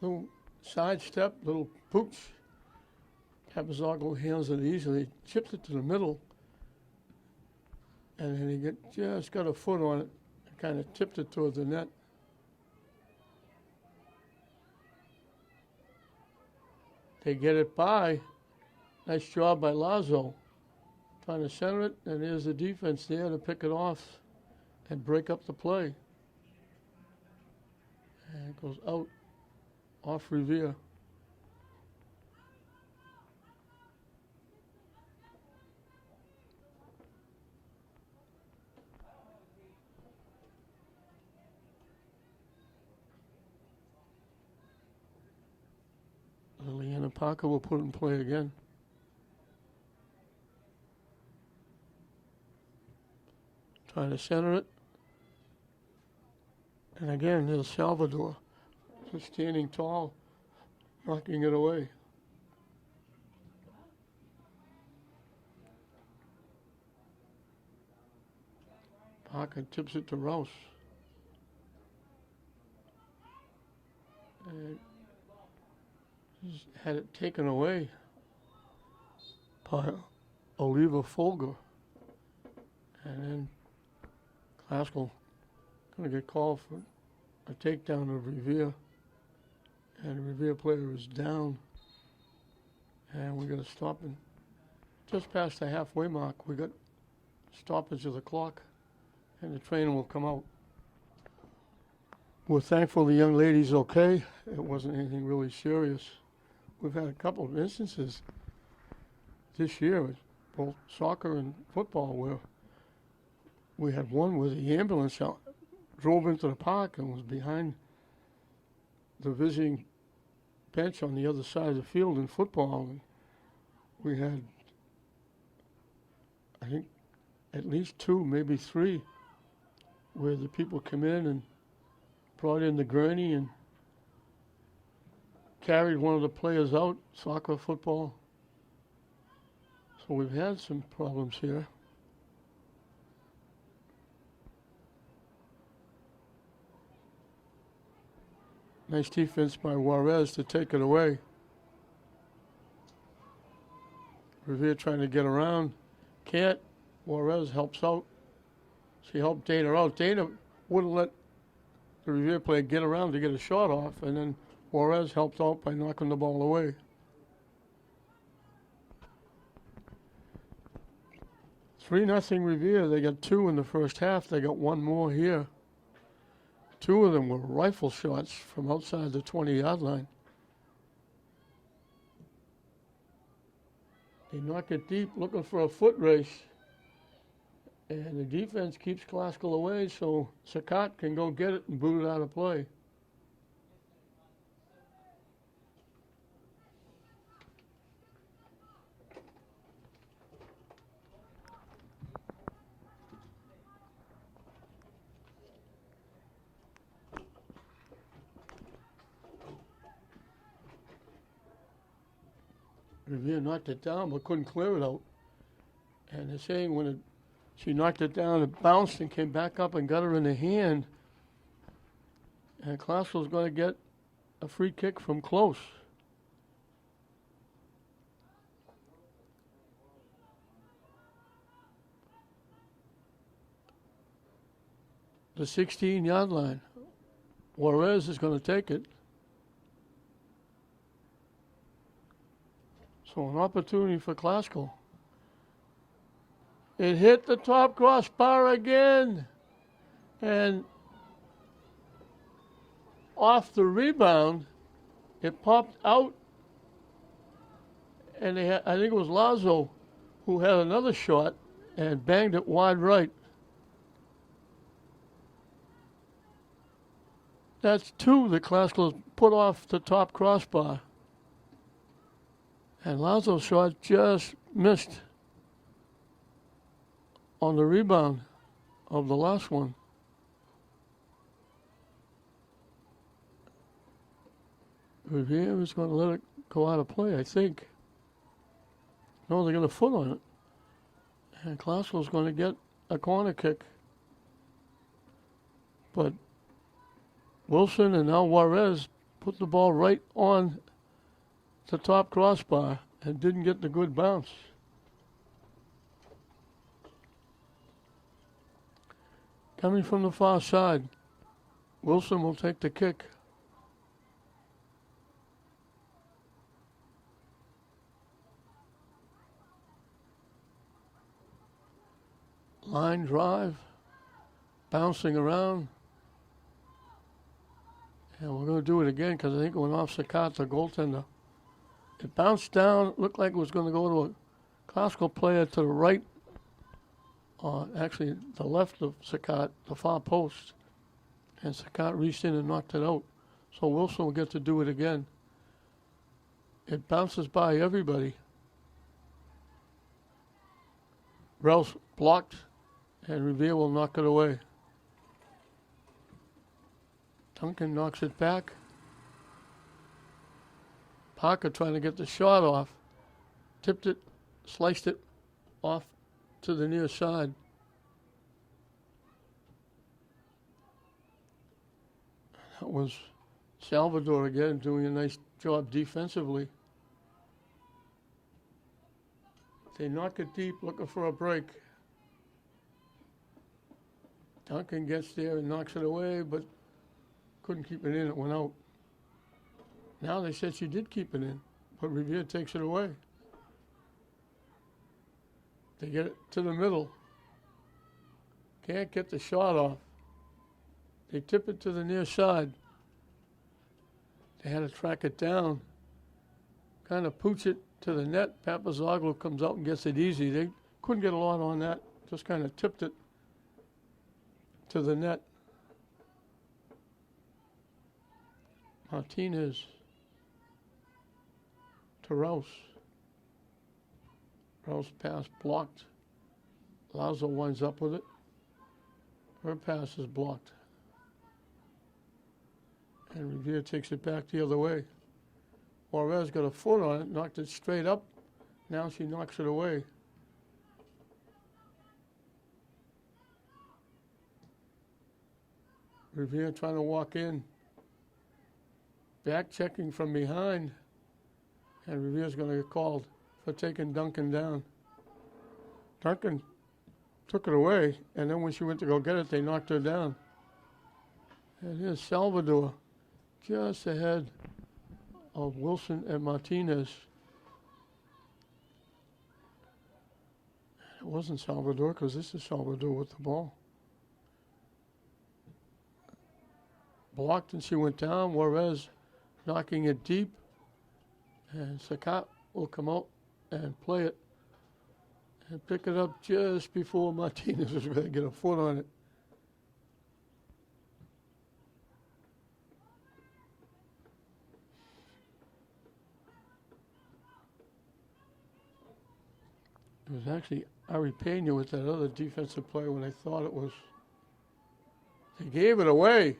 A: Little sidestep, little pooch. Capizzago handles it easily, chips it to the middle, and then he just got a foot on it and kind of tipped it towards the net. They get it by. Nice job by Lazo. Trying to center it, and there's the defense there to pick it off and break up the play. And it goes out off Revere. Liliana Parker will put it in play again. Trying to center it. And again, there's Salvador. Just standing tall, knocking it away. Parker tips it to Rouse. And he's had it taken away by Oliva Folger. And then Classical going to get called for a takedown of Revere. And the Revere player is down. And we're going to stop him just past the halfway mark. We got stoppage of the clock, and the trainer will come out. We're thankful the young lady's okay. It wasn't anything really serious. We've had a couple of instances this year, with both soccer and football, where we had one where the ambulance drove into the park and was behind the visiting bench on the other side of the field in football. And we had, I think, at least 2, maybe 3, where the people come in and brought in the gurney and carried one of the players out, soccer, football. So we've had some problems here. Nice defense by Juarez to take it away. Revere trying to get around. Can't. Juarez helps out. She helped Dana out. Dana wouldn't let the Revere player get around to get a shot off, and then Juarez helped out by knocking the ball away. Three 0 Revere. They got 2 in the first half. They got 1 more here. 2 of them were rifle shots from outside the 20-yard line. They knock it deep, looking for a foot race. And the defense keeps Classical away, so Sakat can go get it and boot it out of play. Revere knocked it down but couldn't clear it out. And they're saying when she knocked it down, it bounced and came back up and got her in the hand. And Classical's going to get a free kick from close. The 16-yard line. Juarez is going to take it. So an opportunity for Classical. It hit the top crossbar again. And off the rebound, it popped out. And they had, I think it was Lazo who had another shot and banged it wide right. That's 2 that Classical put off the top crossbar. And Lazo's shot just missed on the rebound of the last one. Revere was going to let it go out of play, I think. No, they got a foot on it. And Glasgow's going to get a corner kick. But Wilson and now Juarez put the ball right on the top crossbar and didn't get the good bounce. Coming from the far side, Wilson will take the kick. Line drive, bouncing around. And we're going to do it again because I think it went off Sakat, the goaltender. It bounced down, looked like it was going to go to a Glasgow player to the right, actually the left of Sakat, the far post. And Sakat reached in and knocked it out. So Wilson will get to do it again. It bounces by everybody. Rouse blocked, and Revere will knock it away. Duncan knocks it back. Parker trying to get the shot off. Tipped it, sliced it off to the near side. That was Salvador again doing a nice job defensively. They knock it deep, looking for a break. Duncan gets there and knocks it away, but couldn't keep it in. It went out. Now they said she did keep it in, but Revere takes it away. They get it to the middle. Can't get the shot off. They tip it to the near side. They had to track it down. Kind of pooch it to the net. Papazoglu comes out and gets it easy. They couldn't get a lot on that. Just kind of tipped it to the net. Martinez to Rouse. Rouse pass blocked. Lazo winds up with it. Her pass is blocked. And Revere takes it back the other way. Juarez got a foot on it, knocked it straight up. Now she knocks it away. Revere trying to walk in. Back checking from behind. And Revere's going to get called for taking Duncan down. Duncan took it away, and then when she went to go get it, they knocked her down. And here's Salvador just ahead of Wilson and Martinez. It wasn't Salvador because this is Salvador with the ball. Blocked and she went down. Juarez knocking it deep. And Sakat will come out and play it and pick it up just before Martinez was ready to get a foot on it. It was actually Ari Pena with that other defensive play when I thought it was. They gave it away,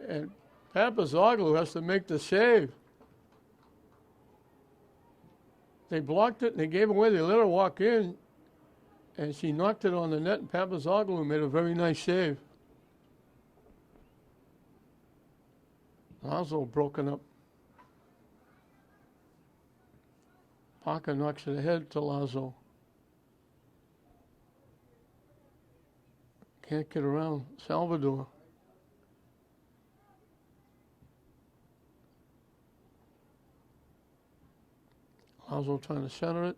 A: and Papazoglu has to make the save. They blocked it, and they gave it away. They let her walk in, and she knocked it on the net, and Papazoglu made a very nice save. Lazo broken up. Parker knocks it ahead to Lazo. Can't get around Salvador. Lazo trying to center it.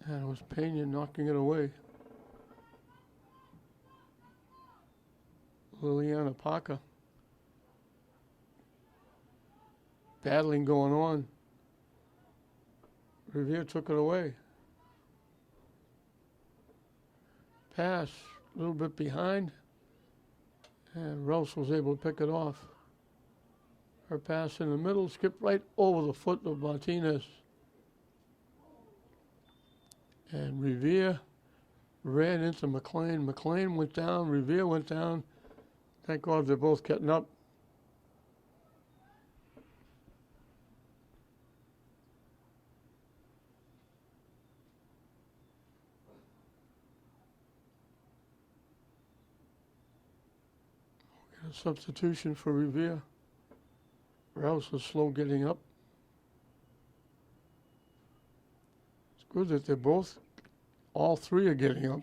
A: And it was Pena knocking it away. Liliana Parker. Battling going on. Revere took it away. Pass, a little bit behind. And Rouse was able to pick it off. Her pass in the middle, skipped right over the foot of Martinez. And Revere ran into McLean. McLean went down, Revere went down. Thank God they're both getting up. A substitution for Revere. Rouse was slow getting up. It's good that they're both, all three are getting up.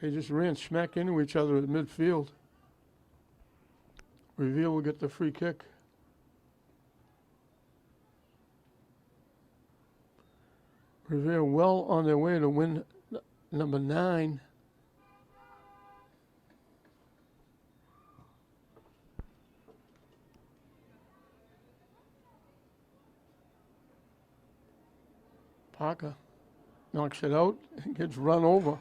A: They just ran smack into each other at midfield. Revere will get the free kick. Revere well on their way to win number 9. Parker knocks it out and gets run over.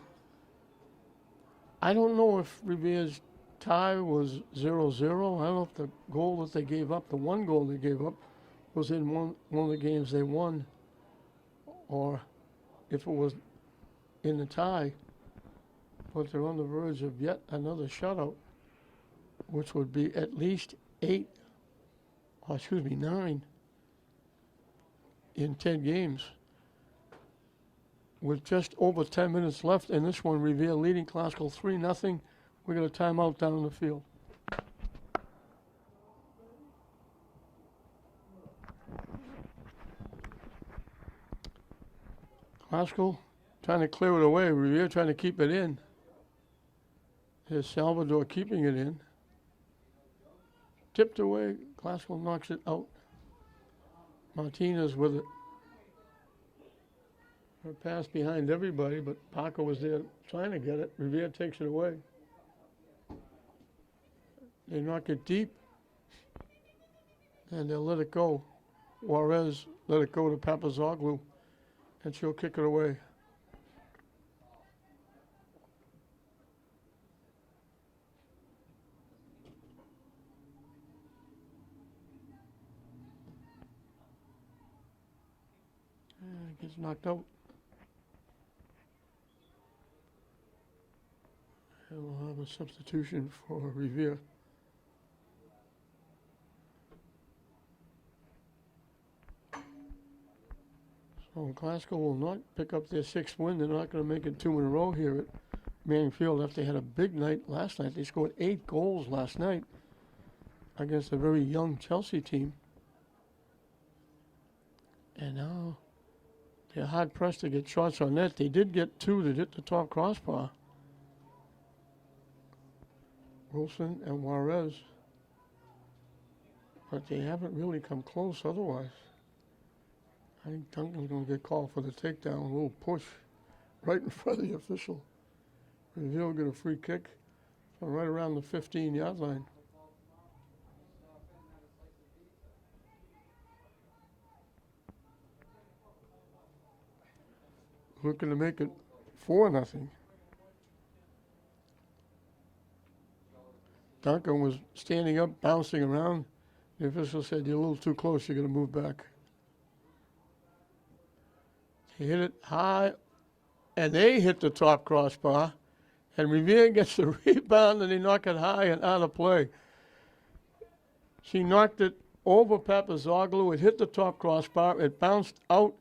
A: I don't know if Revere's tie was 0-0. I don't know if the goal that they gave up, the one goal they gave up, was in one of the games they won, or if it was in the tie. But they're on the verge of yet another shutout, which would be at least 9 in 10 games. With just over 10 minutes left in this one, Revere leading Glasgow 3-0. We got a timeout down in the field. Glasgow trying to clear it away. Revere trying to keep it in. Here's Salvador keeping it in. Tipped away. Glasgow knocks it out. Martinez with it. Her pass behind everybody, but Parker was there trying to get it. Revere takes it away. They knock it deep, and they'll let it go. Juarez let it go to Papazoglu, and she'll kick it away. Gets knocked out. And we'll have a substitution for Revere. So Glasgow will not pick up their 6th win. They're not going to make it 2 in a row here at Manning Field after they had a big night last night. They scored 8 goals last night against a very young Chelsea team. And now they're hard pressed to get shots on net. They did get 2 that hit the top crossbar. Wilson and Juarez. But they haven't really come close otherwise. I think Duncan's going to get called for the takedown. A little push right in front of the official. Revere will get a free kick from right around the 15-yard line. Looking to make it 4-0. Duncan was standing up, bouncing around. The official said, "You're a little too close, you're going to move back." He hit it high, and they hit the top crossbar. And Revere gets the rebound, and they knock it high and out of play. She knocked it over Papazoglu. It hit the top crossbar. It bounced out.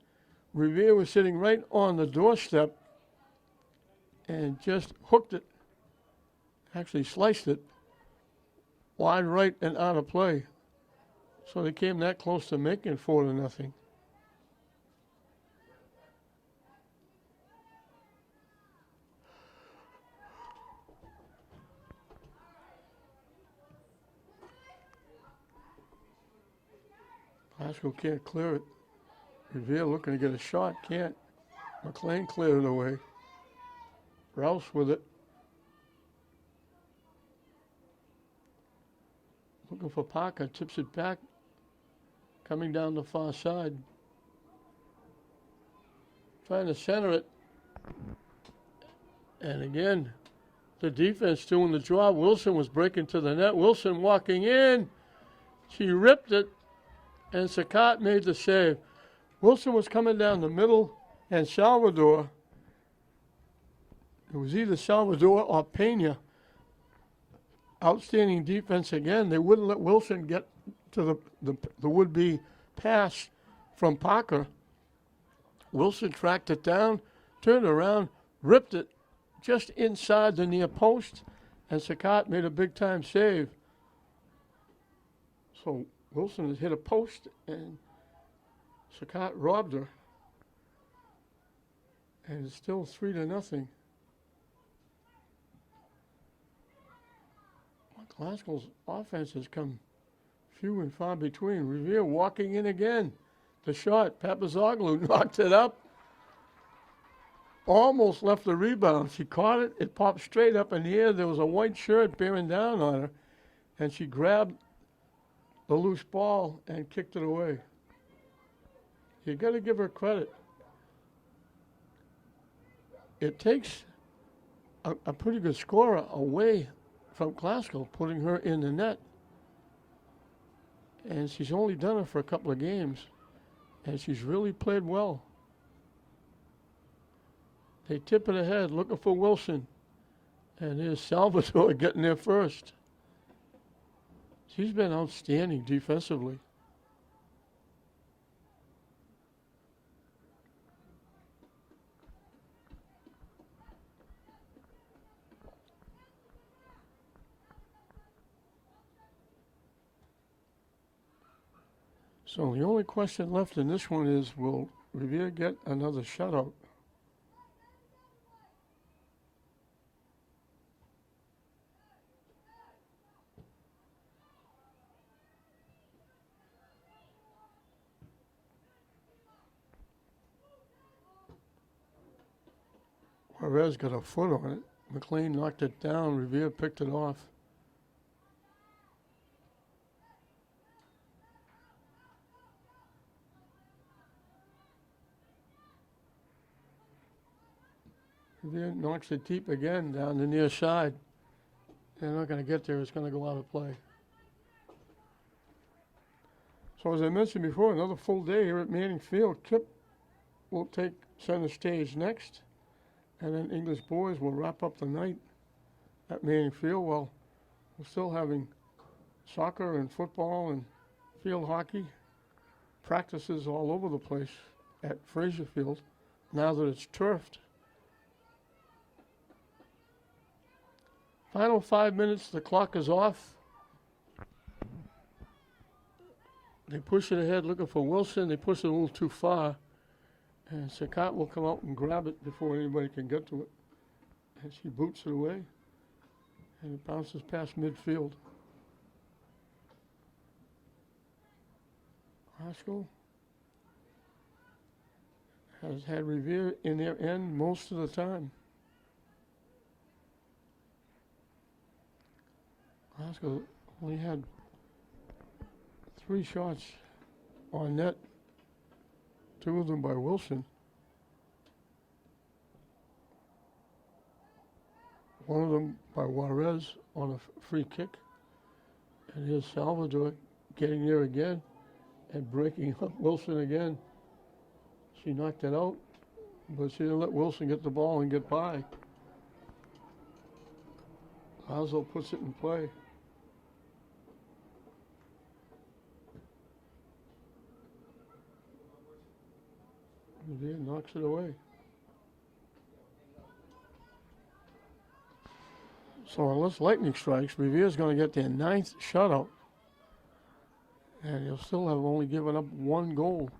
A: Revere was sitting right on the doorstep and just hooked it, actually sliced it, wide right and out of play. So they came that close to making 4-0. Glasgow can't clear it. Revere looking to get a shot, can't. McLean cleared it away. Rouse with it. Looking for Parker, tips it back. Coming down the far side. Trying to center it. And again, the defense doing the job. Wilson was breaking to the net. Wilson walking in. She ripped it, and Sakat made the save. Wilson was coming down the middle, and Salvador, it was either Salvador or Pena. Outstanding defense again. They wouldn't let Wilson get to the would-be pass from Parker. Wilson tracked it down, turned around, ripped it just inside the near post, and Sakat made a big-time save. So Wilson has hit a post, and Sakat robbed her. And it's still 3-0. Glasgow's offense has come few and far between. Revere walking in again. The shot, Papazoglu knocked it up. Almost left the rebound. She caught it. It popped straight up in the air. There was a white shirt bearing down on her, and she grabbed the loose ball and kicked it away. You got to give her credit. It takes a pretty good scorer away from Glasgow, putting her in the net. And she's only done it for a couple of games, and she's really played well. They tip it ahead, looking for Wilson. And here's Salvador getting there first. She's been outstanding defensively. So the only question left in this one is, will Revere get another shutout? Juarez got a foot on it. McLean knocked it down. Revere picked it off. Revere knocks it deep again down the near side. They're not going to get there. It's going to go out of play. So as I mentioned before, another full day here at Manning Field. Kip will take center stage next. And then English boys will wrap up the night at Manning Field. Well, we're still having soccer and football and field hockey practices all over the place at Fraser Field now that it's turfed. Final 5 minutes, the clock is off. They push it ahead looking for Wilson. They push it a little too far. And Sakat will come out and grab it before anybody can get to it. And she boots it away. And it bounces past midfield. Glasgow has had Revere in their end most of the time. Glasgow only had 3 shots on net, 2 of them by Wilson. One of them by Juarez on a free kick. And here's Salvador getting there again and breaking up Wilson again. She knocked it out, but she didn't let Wilson get the ball and get by. Glasgow puts it in play. Revere knocks it away. So unless lightning strikes, Revere's going to get their 9th shutout. And they'll still have only given up 1 goal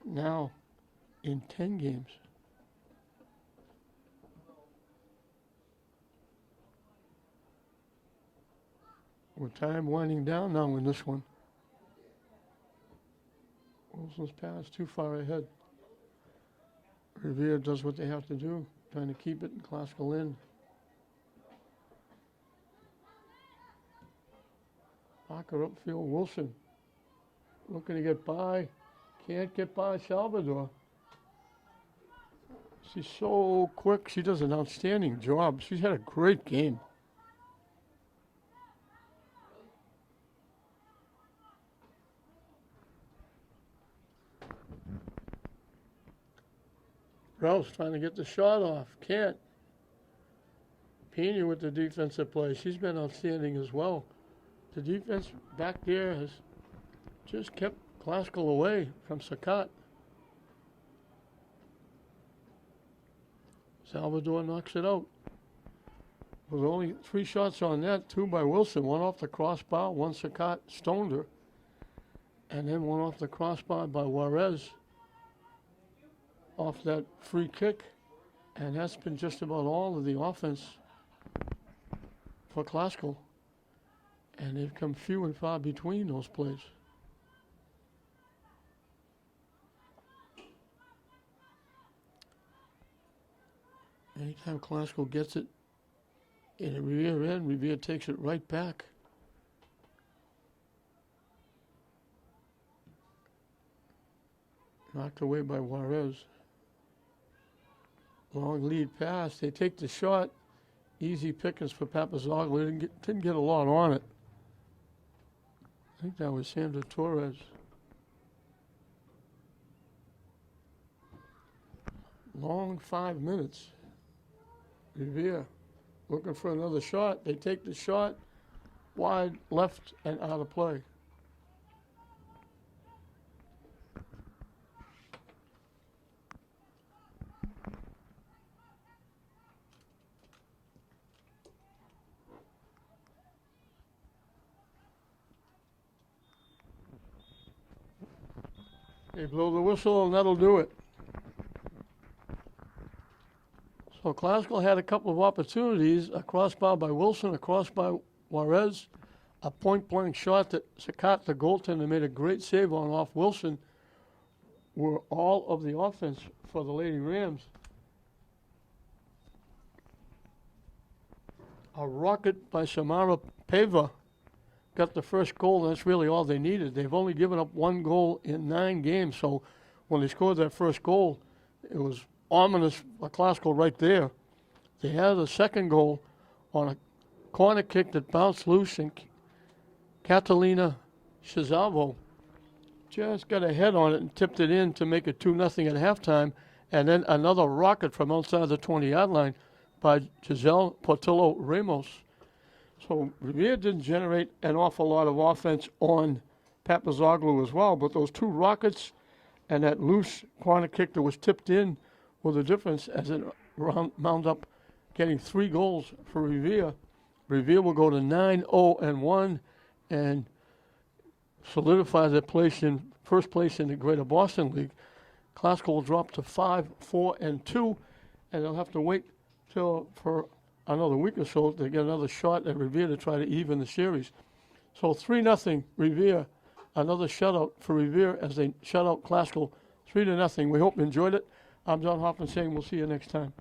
A: now in 10 games. With time winding down now in this one. Wilson's pass too far ahead. Revere does what they have to do, trying to keep it in Glasgow in. Parker upfield, Wilson looking to get by. Can't get by Salvador. She's so quick. She does an outstanding job. She's had a great game. Rouse trying to get the shot off. Can't. Pena with the defensive play. She's been outstanding as well. The defense back there has just kept Classical away from Sakat. Salvador knocks it out. With only 3 shots on net, 2 by Wilson, 1 off the crossbar, 1 Sakat stoned her, and then 1 off the crossbar by Juarez off that free kick. And that's been just about all of the offense for Classical. And they've come few and far between those plays. Anytime Classical gets it in a Revere end, Revere takes it right back. Knocked away by Juarez. Long lead pass. They take the shot. Easy pickings for Papazoglu. Didn't get a lot on it. I think that was Sandra Torres. Long 5 minutes. Revere looking for another shot. They take the shot wide left and out of play. They blow the whistle and that'll do it. So Classical had a couple of opportunities, a crossbar by Wilson, a cross by Juarez, a point-blank shot that Sakat, the goaltender, made a great save on off Wilson, were all of the offense for the Lady Rams. A rocket by Samara Peva got the first goal, and that's really all they needed. They've only given up 1 goal in 9 games, so when they scored that first goal, it was ominous, a Classical right there. They had a second goal on a corner kick that bounced loose, and Catalina Shizavo just got a head on it and tipped it in to make it 2-0 at halftime, and then another rocket from outside the 20-yard line by Giselle Portillo Ramos. So Revere didn't generate an awful lot of offense on Papazoglu as well, but those 2 rockets and that loose corner kick that was tipped in were the difference as it wound up getting 3 goals for Revere. Revere will go to 9-0-1 and solidify their place in first place in the Greater Boston League. Classical will drop to 5-4-2, and they'll have to wait for another week or so to get another shot at Revere to try to even the series. So 3-0 Revere, another shutout for Revere as they shut out Classical 3-0. We hope you enjoyed it. I'm John Hoffman saying we'll see you next time.